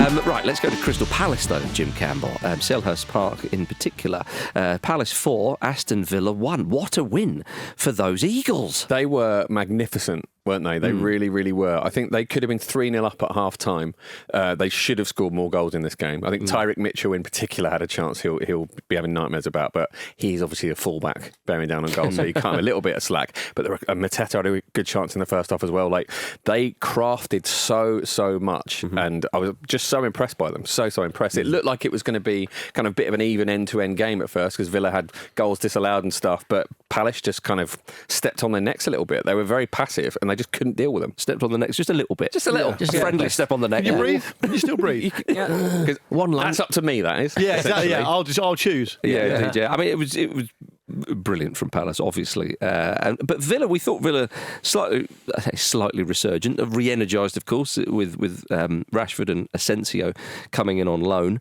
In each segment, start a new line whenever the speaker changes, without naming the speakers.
Right, let's go to Crystal Palace, though, Jim Campbell. Selhurst Park in particular. Palace 4, Aston Villa 1. What a win for those Eagles.
They were magnificent, weren't they? They really, really were. I think they could have been 3-0 up at half-time. They should have scored more goals in this game. I think Tyrick Mitchell in particular had a chance he'll be having nightmares about, but he's obviously a fullback bearing down on goals, so he cut him a little bit of slack. But Mateta had a good chance in the first half as well. Like, they crafted so much, and I was just so impressed by them. So impressed. It looked like it was going to be kind of a bit of an even end-to-end game at first because Villa had goals disallowed and stuff, but Palace just kind of stepped on their necks a little bit. They were very passive and they just couldn't deal with them.
Stepped on the necks just a little bit.
Just a little.
Just a friendly step on the neck.
Can you breathe? Can you still breathe?
One line.
That's up to me, that is.
Yeah, exactly. Yeah, I'll choose.
Yeah, indeed, yeah. I mean, it was brilliant from Palace, obviously. But Villa, we thought Villa slightly resurgent, re-energised, of course, with Rashford and Asensio coming in on loan.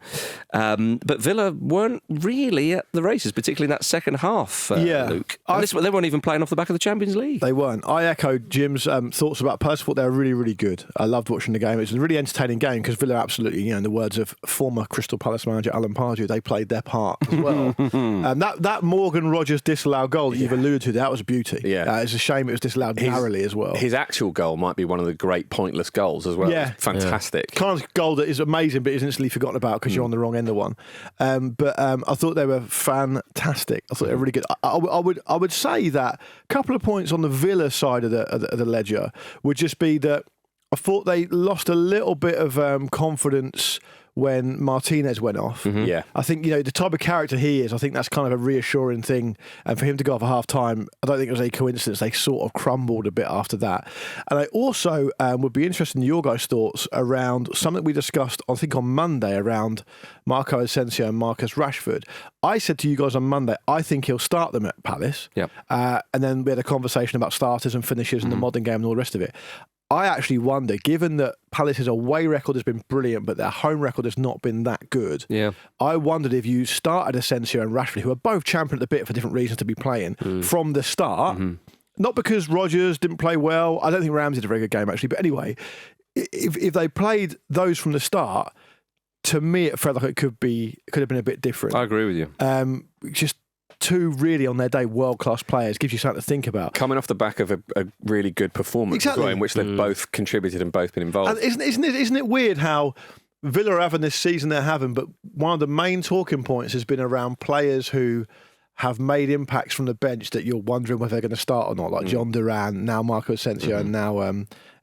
But Villa weren't really at the races, particularly in that second half, Luke. They weren't even playing off the back of the Champions League.
They weren't. I echoed Jim's thoughts about Palace. I thought they were really, really good. I loved watching the game. It was a really entertaining game because Villa absolutely, in the words of former Crystal Palace manager Alan Pardew, they played their part as well. That Morgan Rogers disallowed goal that you've alluded to, that was a beauty. Yeah. It's a shame it was disallowed narrowly as well.
His actual goal might be one of the great pointless goals as well. Yeah. Fantastic.
Kind of goal that is amazing but is instantly forgotten about because you're on the wrong end of one. But I thought they were fantastic. I thought they were really good. I would say that a couple of points on the Villa side of the ledger would just be that I thought they lost a little bit of confidence when Martinez went off.
Yeah.
I think, the type of character he is, I think that's kind of a reassuring thing. And for him to go off at half-time, I don't think it was a coincidence. They sort of crumbled a bit after that. And I also would be interested in your guys' thoughts around something we discussed, I think, on Monday around Marco Asensio and Marcus Rashford. I said to you guys on Monday, I think he'll start them at Palace.
Yep.
And then we had a conversation about starters and finishers and the modern game and all the rest of it. I actually wonder, given that Palace's away record has been brilliant, but their home record has not been that good, I wondered if you started Asensio and Rashford, who are both champion at the bit for different reasons to be playing, from the start, not because Rodgers didn't play well, I don't think Ramsey did a very good game actually, but anyway, if they played those from the start, to me it felt like it could have been a bit different.
I agree with you.
Just two really on their day world-class players gives you something to think about.
Coming off the back of a really good performance as well, in which they've both contributed and both been involved.
And isn't it weird how Villa are having this season they're having, but one of the main talking points has been around players who have made impacts from the bench that you're wondering whether they're going to start or not, like John Duran, now Marco Asensio, and now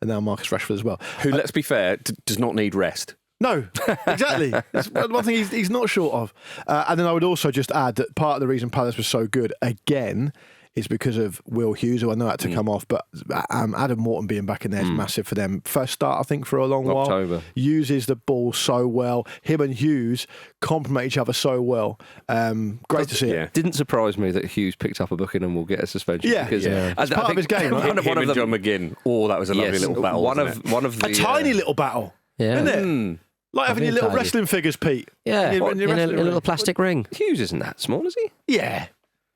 Marcus Rashford as well.
Who, let's be fair, does not need rest.
No, exactly. That's one thing he's not short of. And then I would also just add that part of the reason Palace was so good, again, is because of Will Hughes, who I know had to come off, but Adam Morton being back in there is massive for them. First start, I think, for a long while. Uses the ball so well. Him and Hughes complement each other so well. Great to see it.
Didn't surprise me that Hughes picked up a booking and will get a suspension.
Because it's part of his game. Right?
Him and John McGinn. Oh, that was a lovely little battle.
One of the
a tiny little battle.
Yeah.
Isn't it? Like having your little wrestling figures, Pete.
Yeah, in a little plastic ring.
Hughes isn't that small, is he?
Yeah.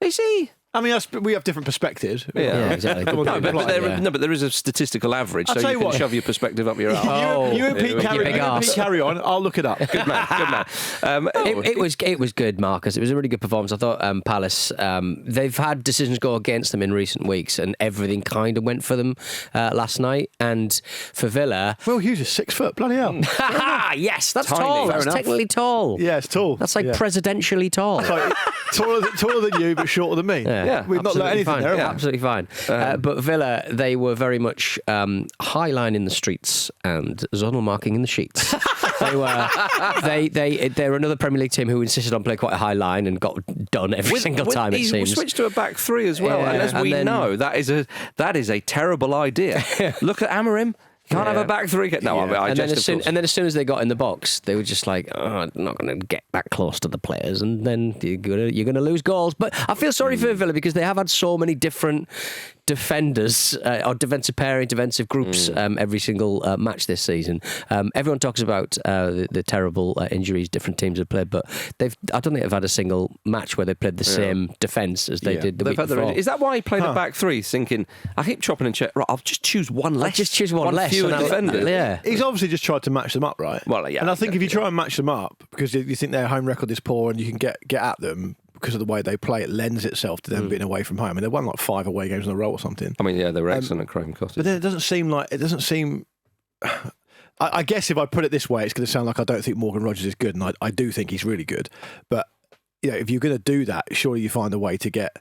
Is he?
I mean, we have different perspectives.
Yeah, exactly.
But there is a statistical average, so you can shove your perspective up your ass.
You and Pete carry on. I'll look it up.
Good man.
It was good, Marcus. It was a really good performance. I thought Palace, they've had decisions go against them in recent weeks, and everything kind of went for them last night. And for Villa,
Will Hughes is 6 foot. Bloody hell!
Yes, that's
Tiny.
tall.
Fair
That's
enough.
technically tall.
Yeah, it's tall.
That's like presidentially tall.
Like, taller than you, but shorter than me.
Yeah,
we've not learned anything
fine.
there.
Yeah, absolutely fine. But Villa, they were very much highline in the streets and zonal marking in the sheets. They're another Premier League team who insisted on playing quite a high line and got done every single time. It seems.
We switched to a back three as well, and as we know, that is a terrible idea. Look at Amorim. Can't have a back three. No, and then
as soon as they got in the box, they were just like, I'm not going to get that close to the players, and then you're going to lose goals. But I feel sorry for Villa because they have had so many different defenders or defensive pairing, defensive groups every single match this season. Everyone talks about the terrible injuries different teams have played, but I don't think they've had a single match where they played the same defence as they did the week before.
Is that why he played a back three, thinking, I keep chopping and check, right, I'll just choose one less.
Just choose one less.
Fewer defenders.
Yeah.
He's obviously just tried to match them up, right?
Well, yeah.
And I think if you try and match them up, because you think their home record is poor and you can get at them, because of the way they play, it lends itself to them being away from home. I mean, they won like 5 away games in a row or something.
I mean, yeah, they were excellent at Craven Cottage.
But then it doesn't seem. I guess if I put it this way, it's going to sound like I don't think Morgan Rogers is good, and I do think he's really good. But if you're going to do that, surely you find a way to get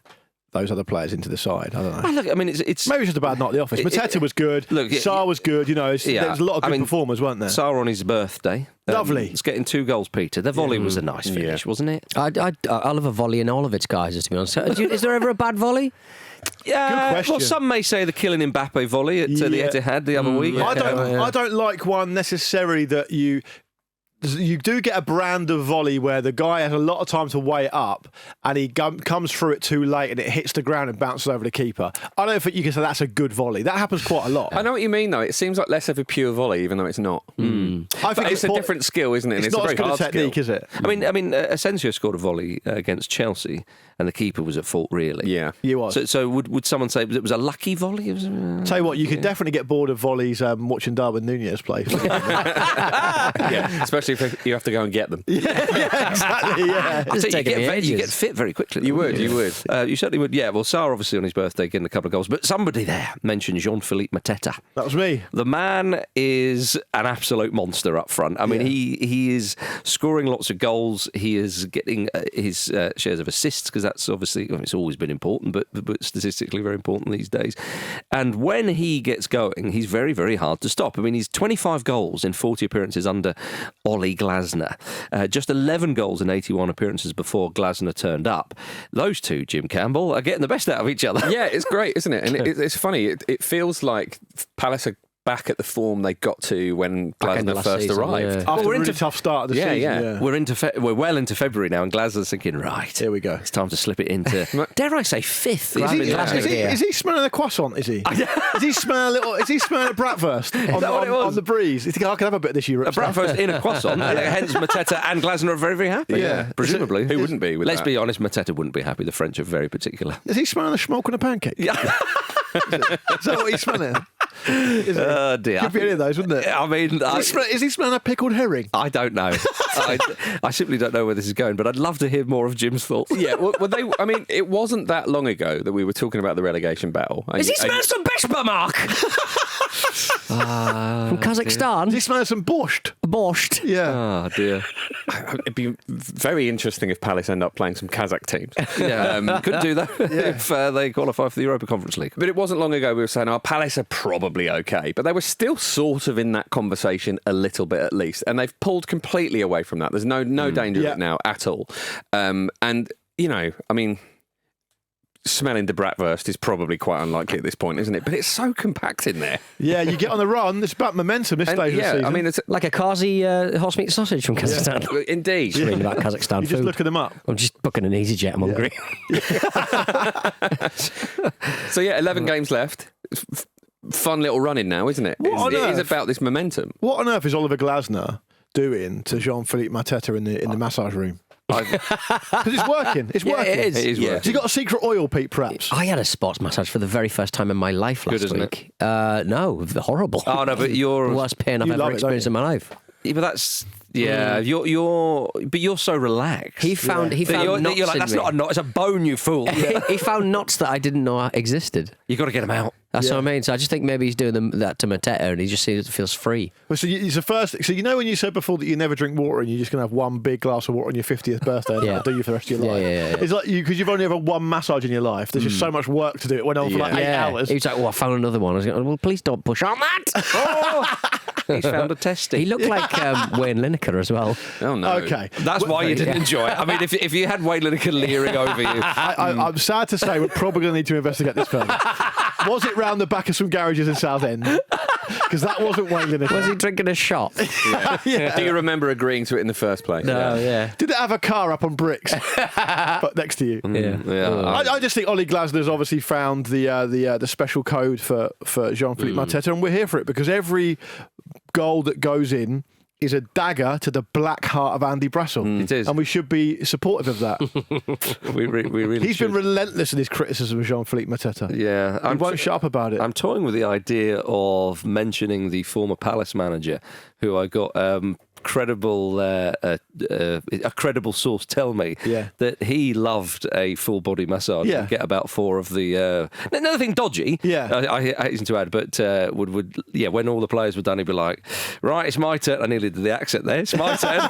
those other players into the side. I don't know.
Look, I mean, it's
maybe it's just a bad night at the office. Mateta was good. Look, Sarr was good. There's a lot of good performers, weren't there?
Sarr on his birthday.
Lovely.
It's getting 2 goals, Peter. The volley was a nice finish, wasn't it?
I love a volley in all of its guises, to be honest. Is there ever a bad volley?
Yeah,
good question.
Well, some may say the Kylian Mbappe volley at the Etihad the other week.
I don't like one necessarily that you do get a brand of volley where the guy has a lot of time to weigh it up and he comes through it too late and it hits the ground and bounces over the keeper. I don't think you can say that's a good volley. That happens quite a lot.
I know what you mean, though. It seems like less of a pure volley, even though it's not.
I think
it's a different skill, isn't it?
It's not
a
as
very
good a
hard
technique,
skill.
is it?
I mean, Asensio scored a volley against Chelsea, and the keeper was at fault, really.
Yeah,
he was.
So would someone say it was a lucky volley? It was,
tell you what, you could definitely get bored of volleys watching Darwin Núñez play.
Yeah, especially if you have to go and get them.
Yeah, exactly. Yeah,
you get fit very quickly.
You would.
You certainly would. Yeah. Well, Sarr obviously on his birthday getting a couple of goals, but somebody there mentioned Jean-Philippe Mateta.
That was me.
The man is an absolute monster up front. I mean, he is scoring lots of goals. He is getting his shares of assists, because that's obviously, it's always been important, but statistically very important these days. And when he gets going, he's very, very hard to stop. I mean, he's 25 goals in 40 appearances under Ollie Glasner. Just 11 goals in 81 appearances before Glasner turned up. Those two, Jim Campbell, are getting the best out of each other.
Yeah, it's great, isn't it? And it's funny. It feels like Palace are back at the form they got to when Glasner first arrived.
After a really tough start of the season.
Yeah.
We're well into February now, and Glasner's thinking, right,
here we go.
It's time to slip it into, dare I say, 5th.
Is he smelling a croissant? Is he? Is he smelling a bratwurst on the breeze? You think I can have a bit of this? A
bratwurst in a croissant, and hence Mateta and Glasner are very, very happy.
Yeah,
presumably.
Who wouldn't be?
Let's be honest, Mateta wouldn't be happy. The French are very particular.
Is he smelling a schmalk on a pancake?
Yeah.
Is that what he's smelling?
Oh dear.
Could be any of those, wouldn't it?
I mean,
is he smelling a pickled herring?
I don't know. I simply don't know where this is going, but I'd love to hear more of Jim's thoughts.
Yeah, it wasn't that long ago that we were talking about the relegation battle.
Is he smelling some Bespa, Mark?
From Kazakhstan?
Is he smelling some borscht?
Borscht?
Yeah.
Oh dear.
It'd be very interesting if Palace end up playing some Kazakh teams.
Yeah, could do that if they qualify for the Europa Conference League.
But it wasn't long ago we were saying, Palace are probably okay. But they were still sort of in that conversation a little bit at least. And they've pulled completely away from that. There's no danger of it now at all. Smelling the bratwurst is probably quite unlikely at this point, isn't it? But it's so compact in there.
Yeah, you get on the run. It's about momentum this stage of the season.
I mean, it's
like a Kazi horse meat sausage from Kazakhstan.
Yeah. Indeed.
Just reading about Kazakhstan
You're
food.
just looking them up.
I'm just booking an EasyJet. I'm hungry.
So 11 games left. Fun little running now, isn't it? It is about this momentum.
What on earth is Oliver Glasner doing to Jean-Philippe Mateta in the massage room? Because it's working. It's working.
It is working.
Has he got a secret oil, Pete, perhaps?
I had a sports massage for the very first time in my life last week. No, horrible.
Oh, no, but you're...
the worst pain I've ever experienced in my life.
Yeah, but that's... Yeah, you're so relaxed.
He found knots
you're like,
in
that's
me.
not a knot, it's a bone, you fool.
He found knots that I didn't know existed.
You got to get them out.
That's what I mean. So I just think maybe he's doing that to Mateta, and he just feels free.
Well, so it's the first. So when you said before that you never drink water and you're just going to have one big glass of water on your 50th birthday, and that'll do you for the rest of your life.
Yeah.
It's like because you've only ever one massage in your life. There's just so much work to do. It went on for like 8 hours.
He was like, "Oh, I found another one." I was like, "Well, please don't push on that."
He's found a testing.
He looked like Wayne Lineker as well.
Oh, no.
Okay.
That's why you didn't enjoy it. I mean, if you had Wayne Lineker leering over you...
I'm sad to say we're probably going to need to investigate this further. Was it round the back of some garages in Southend? Because that wasn't Wayne Lineker.
Was he drinking a shot?
Yeah.
Do you remember agreeing to it in the first place?
No, yeah.
Did it have a car up on bricks but next to you? I just think Ollie Glasner's obviously found the special code for Jean-Philippe Mateta, and we're here for it because every goal that goes in is a dagger to the black heart of Andy Brassel.
It is.
And we should be supportive of that.
we really
He's been relentless in his criticism of Jean-Philippe Mateta.
Yeah.
He won't shut up about it.
I'm toying with the idea of mentioning the former Palace manager, who I got a credible source tell me that he loved a full body massage and get about 4 of the nothing dodgy. I hasten to add, but would when all the players were done, he'd be like, right, it's my turn. I nearly did the accent there. It's my turn.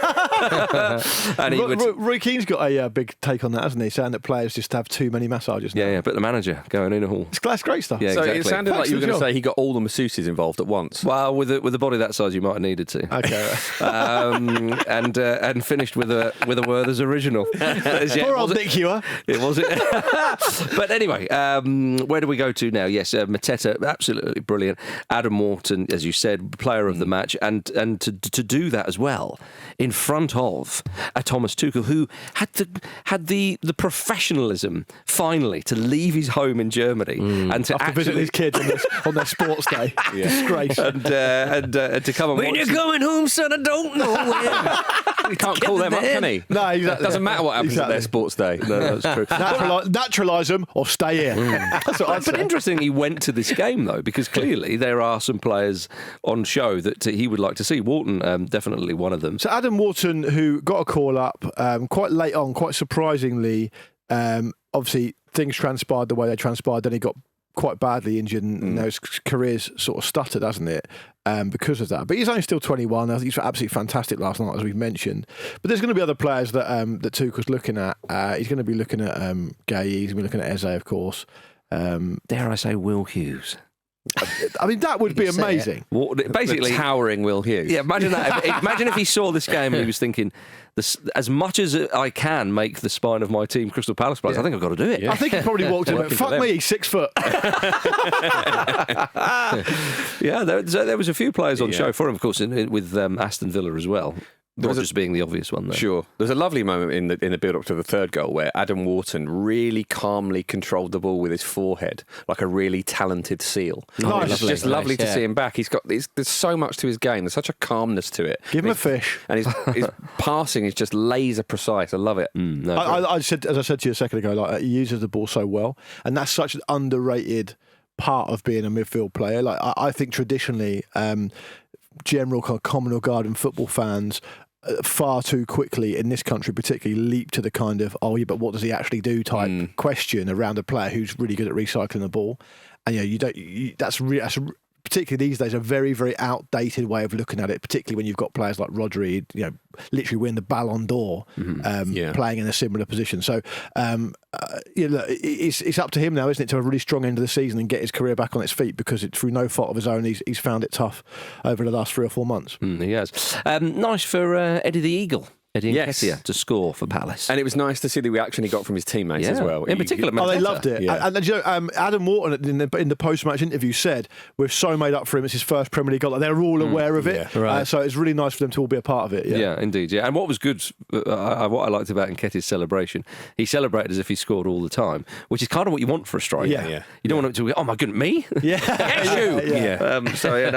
And
Roy Keane's got a big take on that, hasn't he? Saying that players just have too many massages now.
Yeah, but the manager going in all.
That's great stuff.
Yeah,
so
exactly.
it sounded like you were going to say he got all the masseuses involved at once.
Well, with a body that size, you might have needed to.
Okay.
And finished with a Werther's original.
Poor old Nick Hewer.
It was it. But anyway, where do we go to now? Yes, Mateta, absolutely brilliant. Adam Wharton, as you said, player of the match, and to do that as well in front of a Thomas Tuchel who had the professionalism finally to leave his home in Germany and to
After visiting his kids on their sports day. Disgrace.
and to come and
When
watch
you're coming home, son, I don't know when.
He can't call them up, can he?
No, exactly.
Doesn't matter what happens at their sports day.
No, that's true.
Naturalise them or stay here. That's what I'd
But
say.
interesting, he went to this game though, because clearly there are some players on show that he would like to see. Wharton, definitely one of them.
So Adam Wharton, who got a call up quite late on, quite surprisingly, obviously things transpired the way they transpired. Then he got quite badly injured, and his career's sort of stuttered, hasn't it? Because of that. But he's only still 21. I think he's absolutely fantastic last night, as we've mentioned. But there's going to be other players that Tuchel's looking at. He's going to be looking at Gay. He's going to be looking at Eze, of course.
Dare I say Will Hughes?
I mean, that would be amazing.
Basically,
The towering Will Hughes.
yeah, imagine that. Imagine if he saw this game and he was thinking, as much as I can make the spine of my team Crystal Palace players, I think I've got to do it.
I think he probably walked in and went, fuck me, he's 6 foot.
Yeah, there was a few players on show for him, of course, with Aston Villa as well. Rodgers being the obvious one there.
Sure. There's a lovely moment in the build-up to the third goal where Adam Wharton really calmly controlled the ball with his forehead, like a really talented seal.
Nice.
It's just lovely to see him back. There's so much to his game. There's such a calmness to it.
Give him a fish.
And his passing is just laser precise. I love it.
I said, as I said to you a second ago, like he uses the ball so well, and that's such an underrated part of being a midfield player. Like I think traditionally, general kind of common or garden football fans far too quickly in this country particularly leap to the kind of but what does he actually do type question around a player who's really good at recycling the ball, and that's particularly these days a very, very outdated way of looking at it, particularly when you've got players like Rodri, literally win the Ballon d'Or, playing in a similar position. So it's up to him now, isn't it, to have a really strong end of the season and get his career back on its feet, because it's through no fault of his own he's found it tough over the last 3 or 4 months.
He has. Nice for Eddie the Eagle. Eddie Nketiah to score for Palace.
And it was nice to see the reaction he got from his teammates as well.
In particular,
they loved it.
Yeah.
And Adam Wharton in the post-match interview said, we're so made up for him, it's his first Premier League goal. Like, they're all aware of it.
Yeah. Right.
So it's really nice for them to all be a part of it.
Yeah, indeed. Yeah. And what was good, what I liked about Nketiah's celebration, he celebrated as if he scored all the time, which is kind of what you want for a striker.
Yeah.
You don't want him to go, oh my goodness, me?
Yeah.
Yes, you.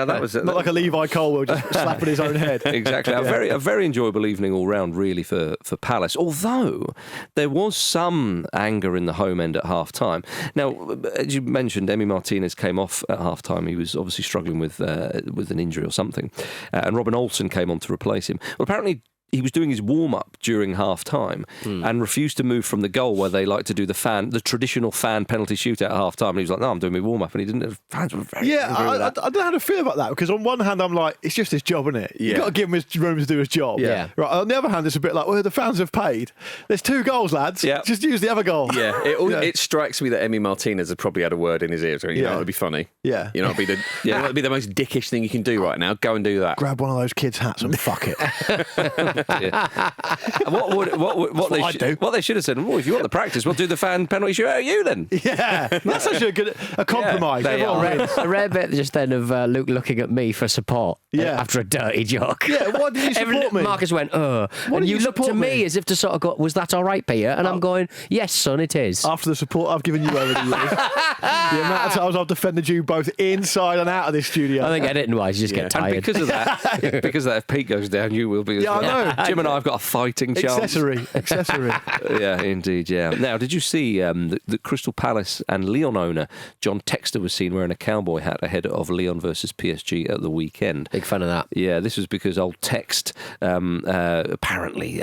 That was
not like a Levi Colwell just slapping his own head.
Exactly. A very enjoyable evening all round, really, for Palace. Although there was some anger in the home end at half time. Now, as you mentioned, Emi Martinez came off at half time. He was obviously struggling with an injury or something, and Robin Olsen came on to replace him. Well, apparently he was doing his warm-up during half-time and refused to move from the goal where they like to do the traditional fan penalty shootout at half-time. And he was like, no, I'm doing my warm-up. And he didn't. Fans were very angry with that.
I don't know how to feel about that, because on one hand, I'm like, it's just his job, isn't it? You've got to give him his room to do his job.
Yeah.
Right. On the other hand, it's a bit like, well, the fans have paid. There's 2 goals, lads.
Yeah.
Just use the other goal.
Yeah, it strikes me that Emi Martinez had probably had a word in his ear. You know, it'd be funny.
Yeah.
You know, it'd be the most dickish thing you can do right now. Go and do that.
Grab one of those kids' hats and fuck it.
What they should have said, well, if you want the practice, we'll do the fan penalty shootout at you then.
Yeah. That's actually a compromise.
A rare bit just then of Luke looking at me for support after a dirty joke.
Yeah, why did you support me?
Marcus went,
Why
and
did
you looked to
support
me as if to sort of go, was that all right, Peter? And I'm going, yes, son, it is.
After the support I've given you over the years, the amount of times I've defended you both inside and out of this studio.
I think editing-wise, you just get tired.
And because of that, if Pete goes down, you will be as well.
I know.
Jim and I have got a fighting chance.
Accessory.
Yeah, indeed, yeah. Now, did you see the Crystal Palace and Lyon owner, John Textor, was seen wearing a cowboy hat ahead of Lyon versus PSG at the weekend?
Big fan of that.
Yeah, this was because old Text apparently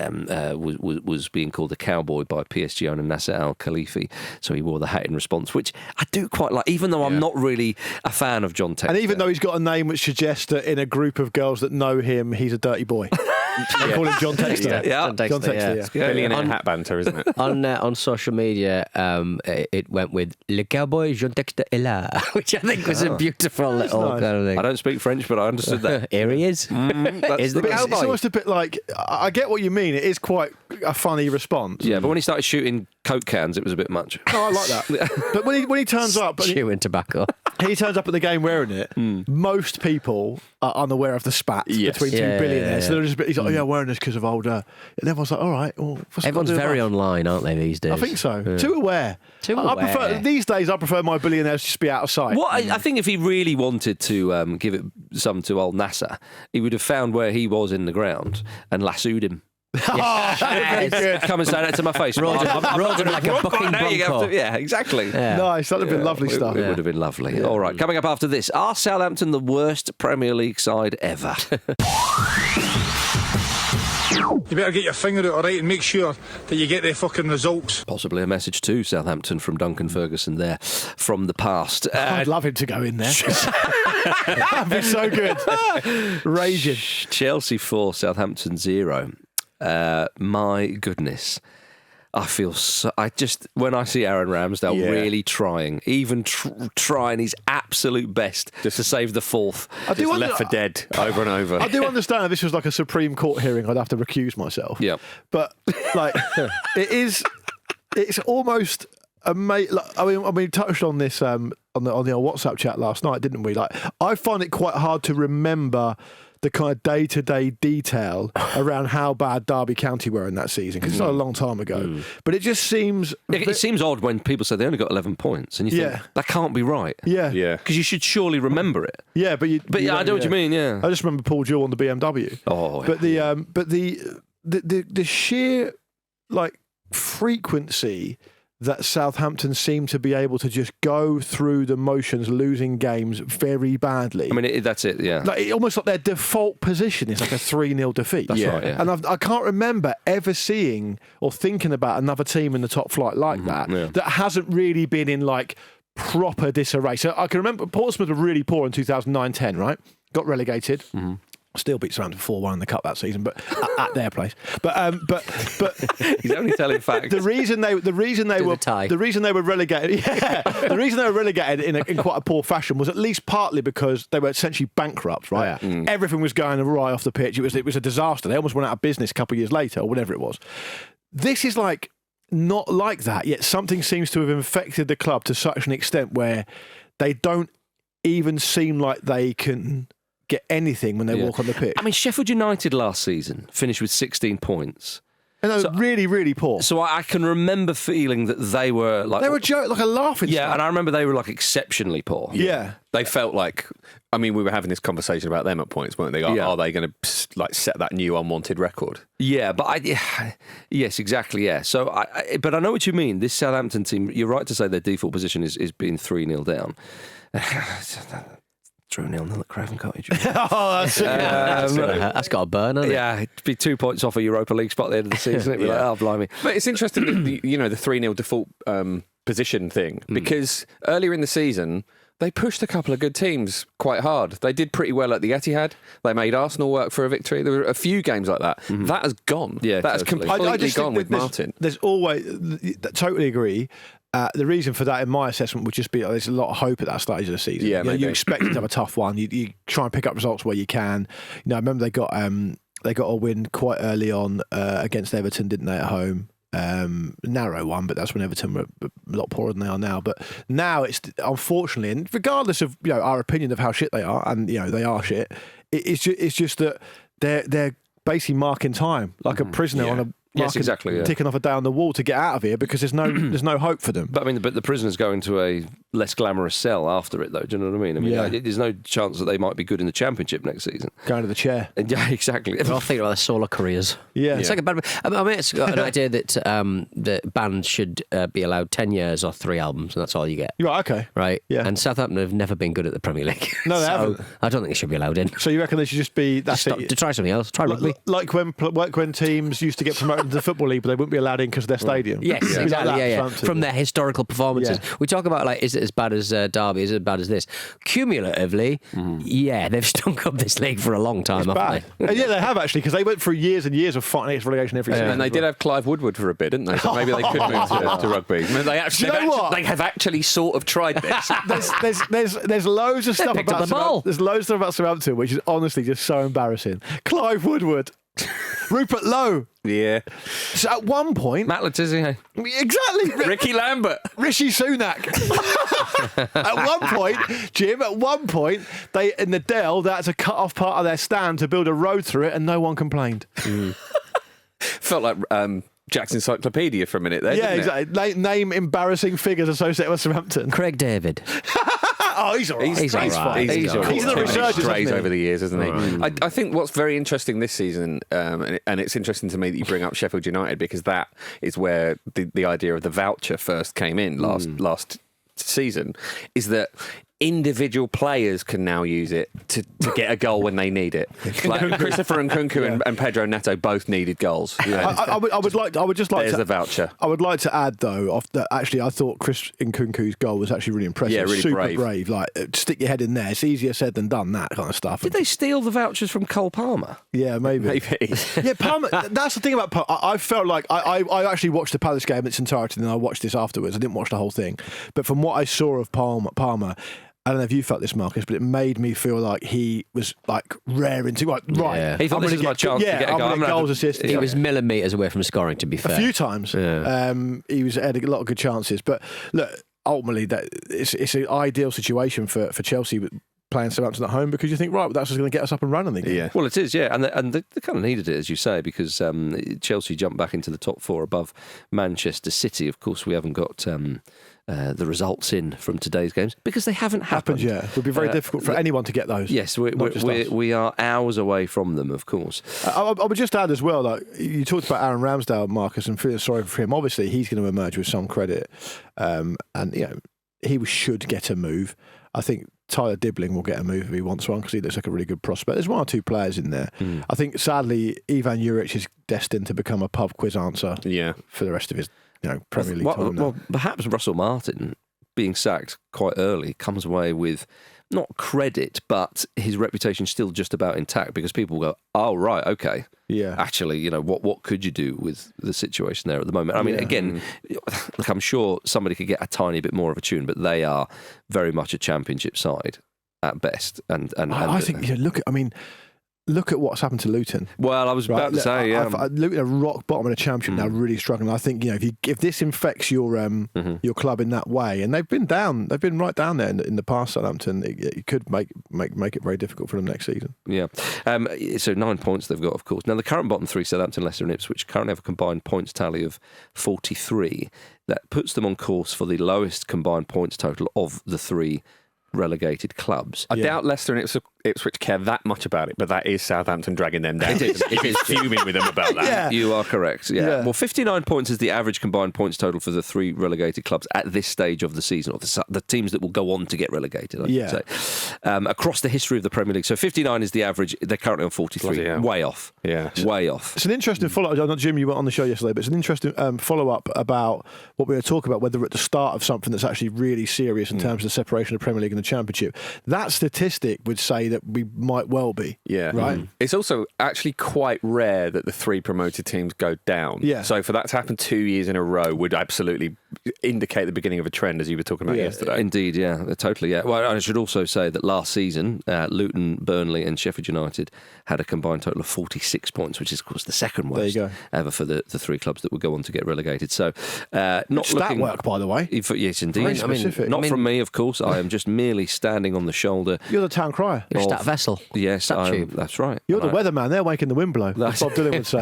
was being called a cowboy by PSG owner Nasser Al-Khalifi, so he wore the hat in response, which I do quite like, even though I'm not really a fan of John Textor.
And even though he's got a name which suggests that in a group of girls that know him, he's a dirty boy. They call him John Textor.
Yeah.
John Textor,
Billionaire hat banter, isn't it?
On social media, it went with Le Cowboy Jean Textor est là, which I think was a beautiful little
nice.
kind of thing.
I don't speak French, but I understood that.
Here he is. Is the
But it's
cowboy.
almost a bit like, I get what you mean. It is quite a funny response.
Yeah, but when he started shooting Coke cans, it was a bit much.
No, I like that. But when he turns up,
Chewing tobacco.
he turns up at the game wearing it. Most people are unaware of the spat between two billionaires. So they're just he's like, oh yeah, wearing this because of older. And everyone's like, all right, well,
Everyone's very online, aren't they, these days?
I think so. Yeah. Too aware. These days, I prefer my billionaires just be out of sight.
What I think if he really wanted to give it some to old Nasser, he would have found where he was in the ground and lassoed him.
That'd be good.
Come and say that to my face.
Rode him like a bucking bronco.
Yeah, exactly.
Yeah.
Nice. That'd have been lovely stuff.
It would have been lovely. Yeah. All right, coming up after this, are Southampton the worst Premier League side ever?
You better get your finger out, all right, and make sure that you get the fucking results.
Possibly a message to Southampton from Duncan Ferguson there from the past.
I'd love him to go in there. That'd be so good. Raging.
Chelsea 4, Southampton 0. My goodness. I feel so. When I see Aaron Ramsdale really trying, even trying his absolute best just to save the fourth,
left for dead over and over.
I do understand if this was like a Supreme Court hearing, I'd have to recuse myself.
Yeah,
but like it's almost amazing. Like, I mean, we touched on this on the old WhatsApp chat last night, didn't we? Like, I find it quite hard to remember the kind of day-to-day detail around how bad Derby County were in that season, because it's not a long time ago. But it just seems...
It seems odd when people say they only got 11 points, and you think, that can't be right.
Yeah.
Because you should surely remember it.
Yeah, but
I know what you mean, yeah.
I just remember Paul Jewell on the BMW.
Oh,
but the sheer, like, frequency that Southampton seem to be able to just go through the motions, losing games very badly.
I mean, that's it, yeah.
Like, almost like their default position is like a 3-0 defeat.
That's right, yeah.
And I can't remember ever seeing or thinking about another team in the top flight like that hasn't really been in like proper disarray. So I can remember Portsmouth were really poor in 2009-10, right? Got relegated. Still beat Southampton 4-1 in the cup that season, but at their place. But
he's only telling facts.
The reason they were relegated, the reason they were relegated in quite a poor fashion was at least partly because they were essentially bankrupt, right? Everything was going awry off the pitch. It was a disaster. They almost went out of business a couple of years later, or whatever it was. This is like not like that. Yet something seems to have infected the club to such an extent where they don't even seem like they can get anything when they walk on the pitch.
I mean, Sheffield United last season finished with 16 points.
And really, really poor.
So I can remember feeling that they were like...
They were like a laughing stock.
Yeah, and I remember they were like exceptionally poor.
Yeah.
They felt like... I mean, we were having this conversation about them at points, weren't they? Are they going to like set that new unwanted record?
Yeah, but yes, exactly, yeah. So, but I know what you mean. This Southampton team, you're right to say their default position is being 3-0 down. 0-0 at Craven Cottage.
That's got a burn, hasn't it?
Yeah, it'd be 2 points off a Europa League spot at the end of the season. It'd be like, oh, blimey.
But it's interesting, that the 3-0 default position thing, because earlier in the season, they pushed a couple of good teams quite hard. They did pretty well at the Etihad. They made Arsenal work for a victory. There were a few games like that. That has gone.
Yeah,
that has
totally.
completely gone with Martin.
There's always, totally agree. The reason for that, in my assessment, would just be there's a lot of hope at that stage of the season.
Yeah, maybe.
You expect to have a tough one. You try and pick up results where you can. I remember they got a win quite early on against Everton, didn't they, at home? Narrow one, but that's when Everton were a lot poorer than they are now. But now it's, unfortunately, and regardless of our opinion of how shit they are, and they are shit, it's just that they're basically marking time like a prisoner on a.
Yes, exactly. Yeah.
Ticking off a day on the wall to get out of here because there's no hope for them.
But the prisoners go into a less glamorous cell after it, though. Do you know what I mean? There's no chance that they might be good in the Championship next season.
Going to the chair.
Yeah, exactly.
They're all thinking about their solo careers.
Yeah.
It's like a bad. I mean, it's got an idea that the band should be allowed 10 years or 3 albums, and that's all you get.
Right. Okay.
Right.
Yeah.
And Southampton have never been good at the Premier League.
No, they haven't.
I don't think they should be allowed in.
So you reckon they should just be
To try something else. Try rugby.
Like when teams used to get promoted to the Football League, but they wouldn't be allowed in because of their stadium.
Yes,
It'd be
exactly.
like that,
Yeah.
Southampton.
From their historical performances.
Yeah.
We talk about is it as bad as Derby? Is it as bad as this? Cumulatively, they've stunk up this league for a long time, haven't
Bad.
they?
And yeah, they have actually, because they went through years and years of fighting against relegation every season.
And they did have Clive Woodward for a bit, didn't they? So maybe they could move to rugby. I mean, they have actually sort of tried this.
There's loads of stuff
picked up
about
the ball.
There's loads of stuff about Southampton which is honestly just so embarrassing. Clive Woodward, Rupert Lowe.
Yeah.
So at one point,
Matt Letizia.
exactly,
Ricky Lambert.
Rishi Sunak. At one point, they in the Dell, they had to cut off part of their stand to build a road through it, and no one complained.
Felt like Jack's Encyclopedia for a minute there.
Yeah,
didn't it?
exactly. Name embarrassing figures associated with Southampton.
Craig David.
Oh, he's all right.
He's all right.
fine.
He's all right.
He's the researcher,
strays
isn't he?
over the years, isn't he? I think what's very interesting this season, and it's interesting to me that you bring up Sheffield United, because that is where the idea of the voucher first came in last season, is that individual players can now use it to get a goal when they need it. Like Christopher Nkunku and Pedro Neto both needed goals.
I would just like
There's
to.
a voucher.
I would like to add though, that actually I thought Chris Nkunku's goal was actually really impressive.
Yeah, really
super
brave.
Like stick your head in there. It's easier said than done. That kind of stuff.
Did they steal the vouchers from Cole Palmer?
Yeah, maybe. Yeah, Palmer. That's the thing about Palmer. I felt like I actually watched the Palace game in its entirety, and then I watched this afterwards. I didn't watch the whole thing, but from what I saw of Palmer. I don't know if you felt this, Marcus, but it made me feel like he was like raring to right.
Yeah.
He thought this is my chance to get a goal.
I'm goals, assists.
He was millimetres away from scoring, to be fair.
A few times.
Yeah.
He had a lot of good chances, but look, ultimately, that it's an ideal situation for Chelsea playing Southampton at home, because you think, right, well, that's just going to get us up and running again.
Yeah.
Well, it is, yeah, and they kind of needed it, as you say, because Chelsea jumped back into the top 4 above Manchester City. Of course, we haven't got the results in from today's games because they haven't happened
yet. It would be very difficult for anyone to get those.
Yes, we are hours away from them, of course.
I would just add as well, like you talked about Aaron Ramsdale, Marcus, and feeling sorry for him. Obviously, he's going to emerge with some credit, and he should get a move. I think Tyler Dibbling will get a move if he wants one, because he looks like a really good prospect. There's 1 or 2 players in there. I think sadly Ivan Juric is destined to become a pub quiz answer for the rest of his Premier League time.
Well, perhaps Russell Martin being sacked quite early comes away with not credit, but his reputation still just about intact, because people go, oh right, okay,
yeah,
actually, what could you do with the situation there at the moment? I mean, again, look, I'm sure somebody could get a tiny bit more of a tune, but they are very much a Championship side at best. And
I think look at what's happened to Luton.
Well, I was about to say,
Luton are rock bottom of the Championship now, really struggling. I think if this infects your club in that way, and they've been right down there in the past, Southampton, it could make it very difficult for them next season.
Yeah. So 9 points they've got, of course. Now the current bottom 3, Southampton, Leicester, and Ipswich, currently have a combined points tally of 43. That puts them on course for the lowest combined points total of the 3 relegated clubs.
I doubt Leicester and Ipswich care that much about it, but that is Southampton dragging them down. It is fuming with them about that.
Yeah.
You are correct. Yeah. Well, 59 points is the average combined points total for the 3 relegated clubs at this stage of the season, or the teams that will go on to get relegated, I should say, across the history of the Premier League. So 59 is the average. They're currently on 43. Way off.
Yeah.
Way off.
It's an interesting follow-up. I know, Jim, you were on the show yesterday, but it's an interesting follow-up about what we were talking about, whether we're at the start of something that's actually really serious in terms of the separation of the Premier League and the Championship. That statistic would say that we might well be.
Yeah.
Right?
It's also actually quite rare that the 3 promoted teams go down.
Yeah.
So for that to happen 2 years in a row would absolutely indicate the beginning of a trend, as you were talking about yesterday.
Indeed, totally, yeah. Well, I should also say that last season, Luton, Burnley and Sheffield United had a combined total of 46 points, which is, of course, the second most ever for the 3 clubs that would go on to get relegated. So, not
stat
looking...
work, by the way.
Yes, indeed.
Very specific.
Not from me, of course. I am just merely standing on the shoulder.
You're the town crier.
You're a stat vessel.
Yes, that's right.
You're the weatherman. They're making the wind blow. That's Bob Dylan would say.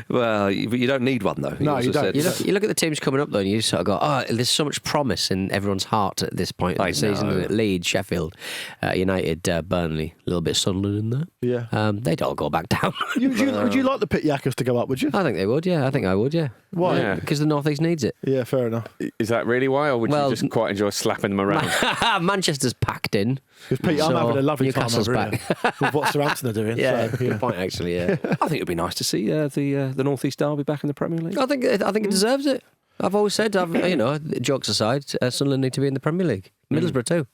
Well, but you don't need one, though.
No, you don't.
You look at the teams coming up, though, and you sort of go, oh, there's so much promise in everyone's heart at this point of the season. Leeds, Sheffield, United, Burnley, a little bit of Sunderland in there.
Yeah.
They'd all go back down.
Would you like the Pit Yakkers to go up, would you?
I think they would, yeah. I think I would, yeah.
Why?
Yeah.
Because the North East needs it.
Yeah, fair enough.
Is that really why, or would you just quite enjoy slapping them around?
Manchester's packed in.
Because Pete, I'm having a lovely
Newcastle's
time over here with what Southampton are doing.
Yeah,
so,
good point, actually, yeah.
I think it'd be nice to see the North East Derby back in the Premier League.
I think it deserves it. I've always said, jokes aside, Sunderland need to be in the Premier League. Middlesbrough too.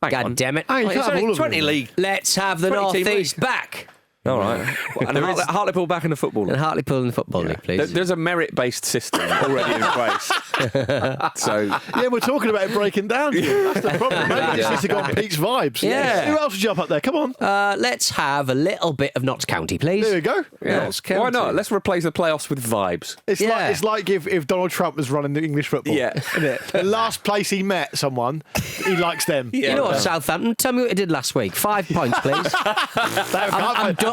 God damn it.
Hey, you can't have all of
20
them.
league.
Let's have the North East back.
All right. And Hartlepool back in the football league.
And Hartlepool in the Football League, please.
There's a merit-based system already in place. So
Yeah, we're talking about it breaking down. That's the problem. Maybe this needs to go on Pete's vibes.
Yeah.
Who else would jump up there? Come on.
Let's have a little bit of Notts County, please.
There we go.
yeah. Why not? Let's replace the playoffs with vibes.
It's like if Donald Trump was running the English football.
Yeah.
Isn't it? The last place he met someone, he likes them.
You know what, Southampton? Tell me what you did last week. 5 points, please.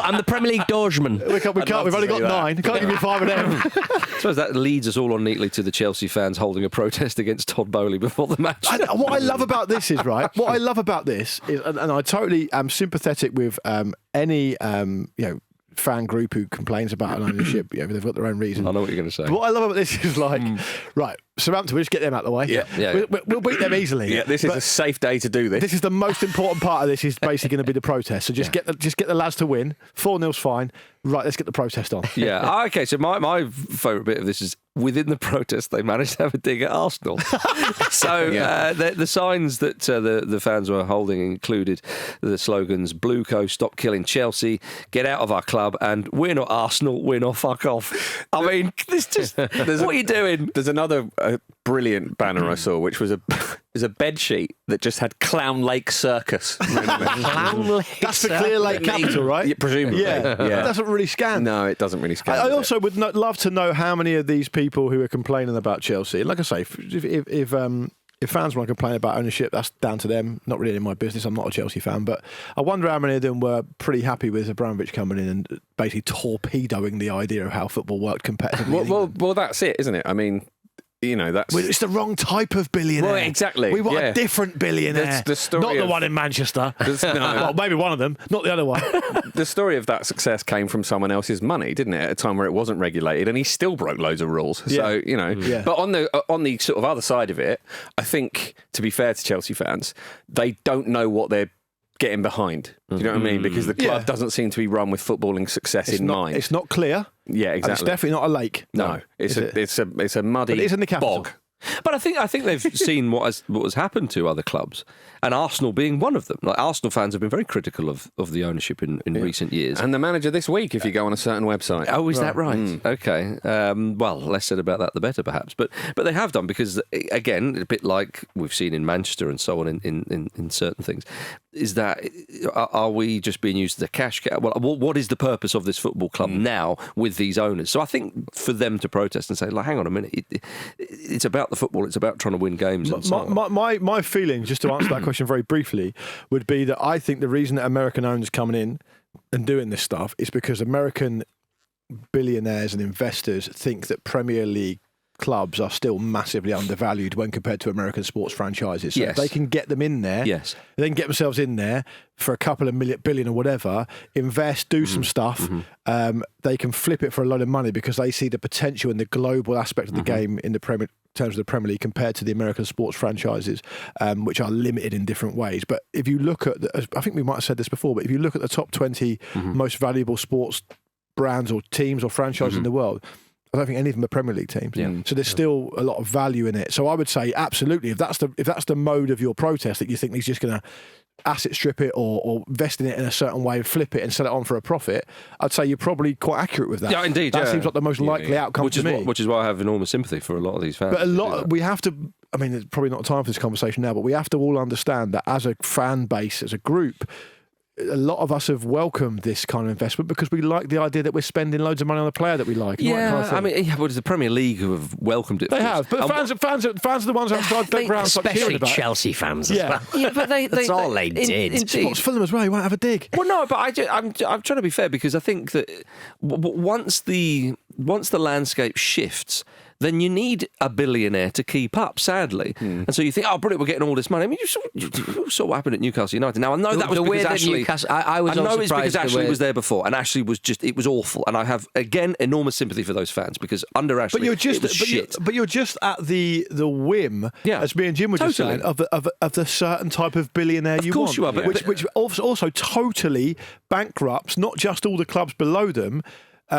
I'm the Premier League Dogeman.
We've only got 9. Can't give you 5 of them.
I suppose that leads us all on neatly to the Chelsea fans holding a protest against Todd Bowley before the match.
What I love about this is, and I totally am sympathetic with any fan group who complains about an ownership. They've got their own reason.
I know what you're going to say.
But what I love about this is right, Southampton, we'll just get them out of the way.
Yeah.
We'll beat them easily.
Yeah, this is a safe day to do this.
This is the most important part of this is basically going to be the protest. So just get the lads to win. 4-0's fine. Right, let's get the protest on.
Yeah. Okay. So my favourite bit of this is within the protest they managed to have a dig at Arsenal. So the signs that the fans were holding included the slogans "Blue Co, stop killing Chelsea, get out of our club," and "We're not Arsenal, we're not fuck off." I mean, this just what are you doing?
There's another brilliant banner I saw, which was a bed sheet that just had Clown Lake Circus.
Clown Lake.
That's the Clear Lake capital, right?
Yeah, presumably.
Yeah. It doesn't really scan.
No, it doesn't really scan.
I also would love to know how many of these people who are complaining about Chelsea, like I say, if fans want to complain about ownership, that's down to them. Not really in my business. I'm not a Chelsea fan, but I wonder how many of them were pretty happy with Abramovich coming in and basically torpedoing the idea of how football worked competitively.
Well, that's it, isn't it? I mean, that's...
It's the wrong type of billionaire.
Well, exactly.
We want a different billionaire.
That's the story
not the one in Manchester.
No.
Well, maybe one of them, not the other one.
The story of that success came from someone else's money, didn't it? At a time where it wasn't regulated, and he still broke loads of rules. So, But on the sort of other side of it, I think, to be fair to Chelsea fans, they don't know what they're getting behind. Do you know what I mean? Because the club doesn't seem to be run with footballing success in mind.
It's not clear.
Yeah, exactly.
And it's definitely not a lake.
No, it's a muddy
But it is in the capital.
bog.
But I think they've seen what has happened to other clubs, and Arsenal being one of them. Like Arsenal fans have been very critical of the ownership in recent years.
And the manager this week, if you go on a certain website.
Oh, is that right? Okay. Well, less said about that, the better, perhaps. But they have done because, again, a bit like we've seen in Manchester and so on in certain things, is that are we just being used as a cash cow? Well, what is the purpose of this football club now with these owners? So I think for them to protest and say, like, hang on a minute, it's about the football, it's about trying to win games. And so on.
My feeling, just to answer that question very briefly, would be that I think the reason that American owners coming in and doing this stuff is because American billionaires and investors think that Premier League clubs are still massively undervalued when compared to American sports franchises. So if they can get them in there, they can get themselves in there for a couple of billion or whatever, invest, do some stuff, they can flip it for a load of money because they see the potential in the global aspect of the game in terms of the Premier League compared to the American sports franchises, which are limited in different ways. But if you look at, I think we might have said this before, but if you look at the top 20 most valuable sports brands or teams or franchises in the world, I don't think any of them are Premier League teams. Yeah. So there's still a lot of value in it. So I would say absolutely, if that's the mode of your protest, that you think he's just going to asset strip it or invest in it in a certain way, flip it and sell it on for a profit, I'd say you're probably quite accurate with that.
Yeah, indeed.
That seems like the most likely outcome to me.
Which is why I have enormous sympathy for a lot of these fans.
But we have to, I mean, there's probably not time for this conversation now, but we have to all understand that as a fan base, as a group, a lot of us have welcomed this kind of investment because we like the idea that we're spending loads of money on a player that we like.
I mean, it's the Premier League who have welcomed it.
They have, but fans are the ones who have started around,
especially Chelsea fans as well.
Yeah, but
that's all they did.
Sports Fulham as well. You won't have a dig.
Well, no, but I'm trying to be fair because I think that once the landscape shifts, then you need a billionaire to keep up, sadly. And so you think, oh, brilliant, we're getting all this money. I mean, you saw what happened at Newcastle United. Now, I know that was because Ashley...
I know it's because
Ashley was there before, and Ashley was it was awful. And I have, again, enormous sympathy for those fans because under Ashley, it was shit.
But you're just at the whim, as me and Jim were just saying, of the certain type of billionaire you want.
Of course you are. But,
which also totally bankrupts not just all the clubs below them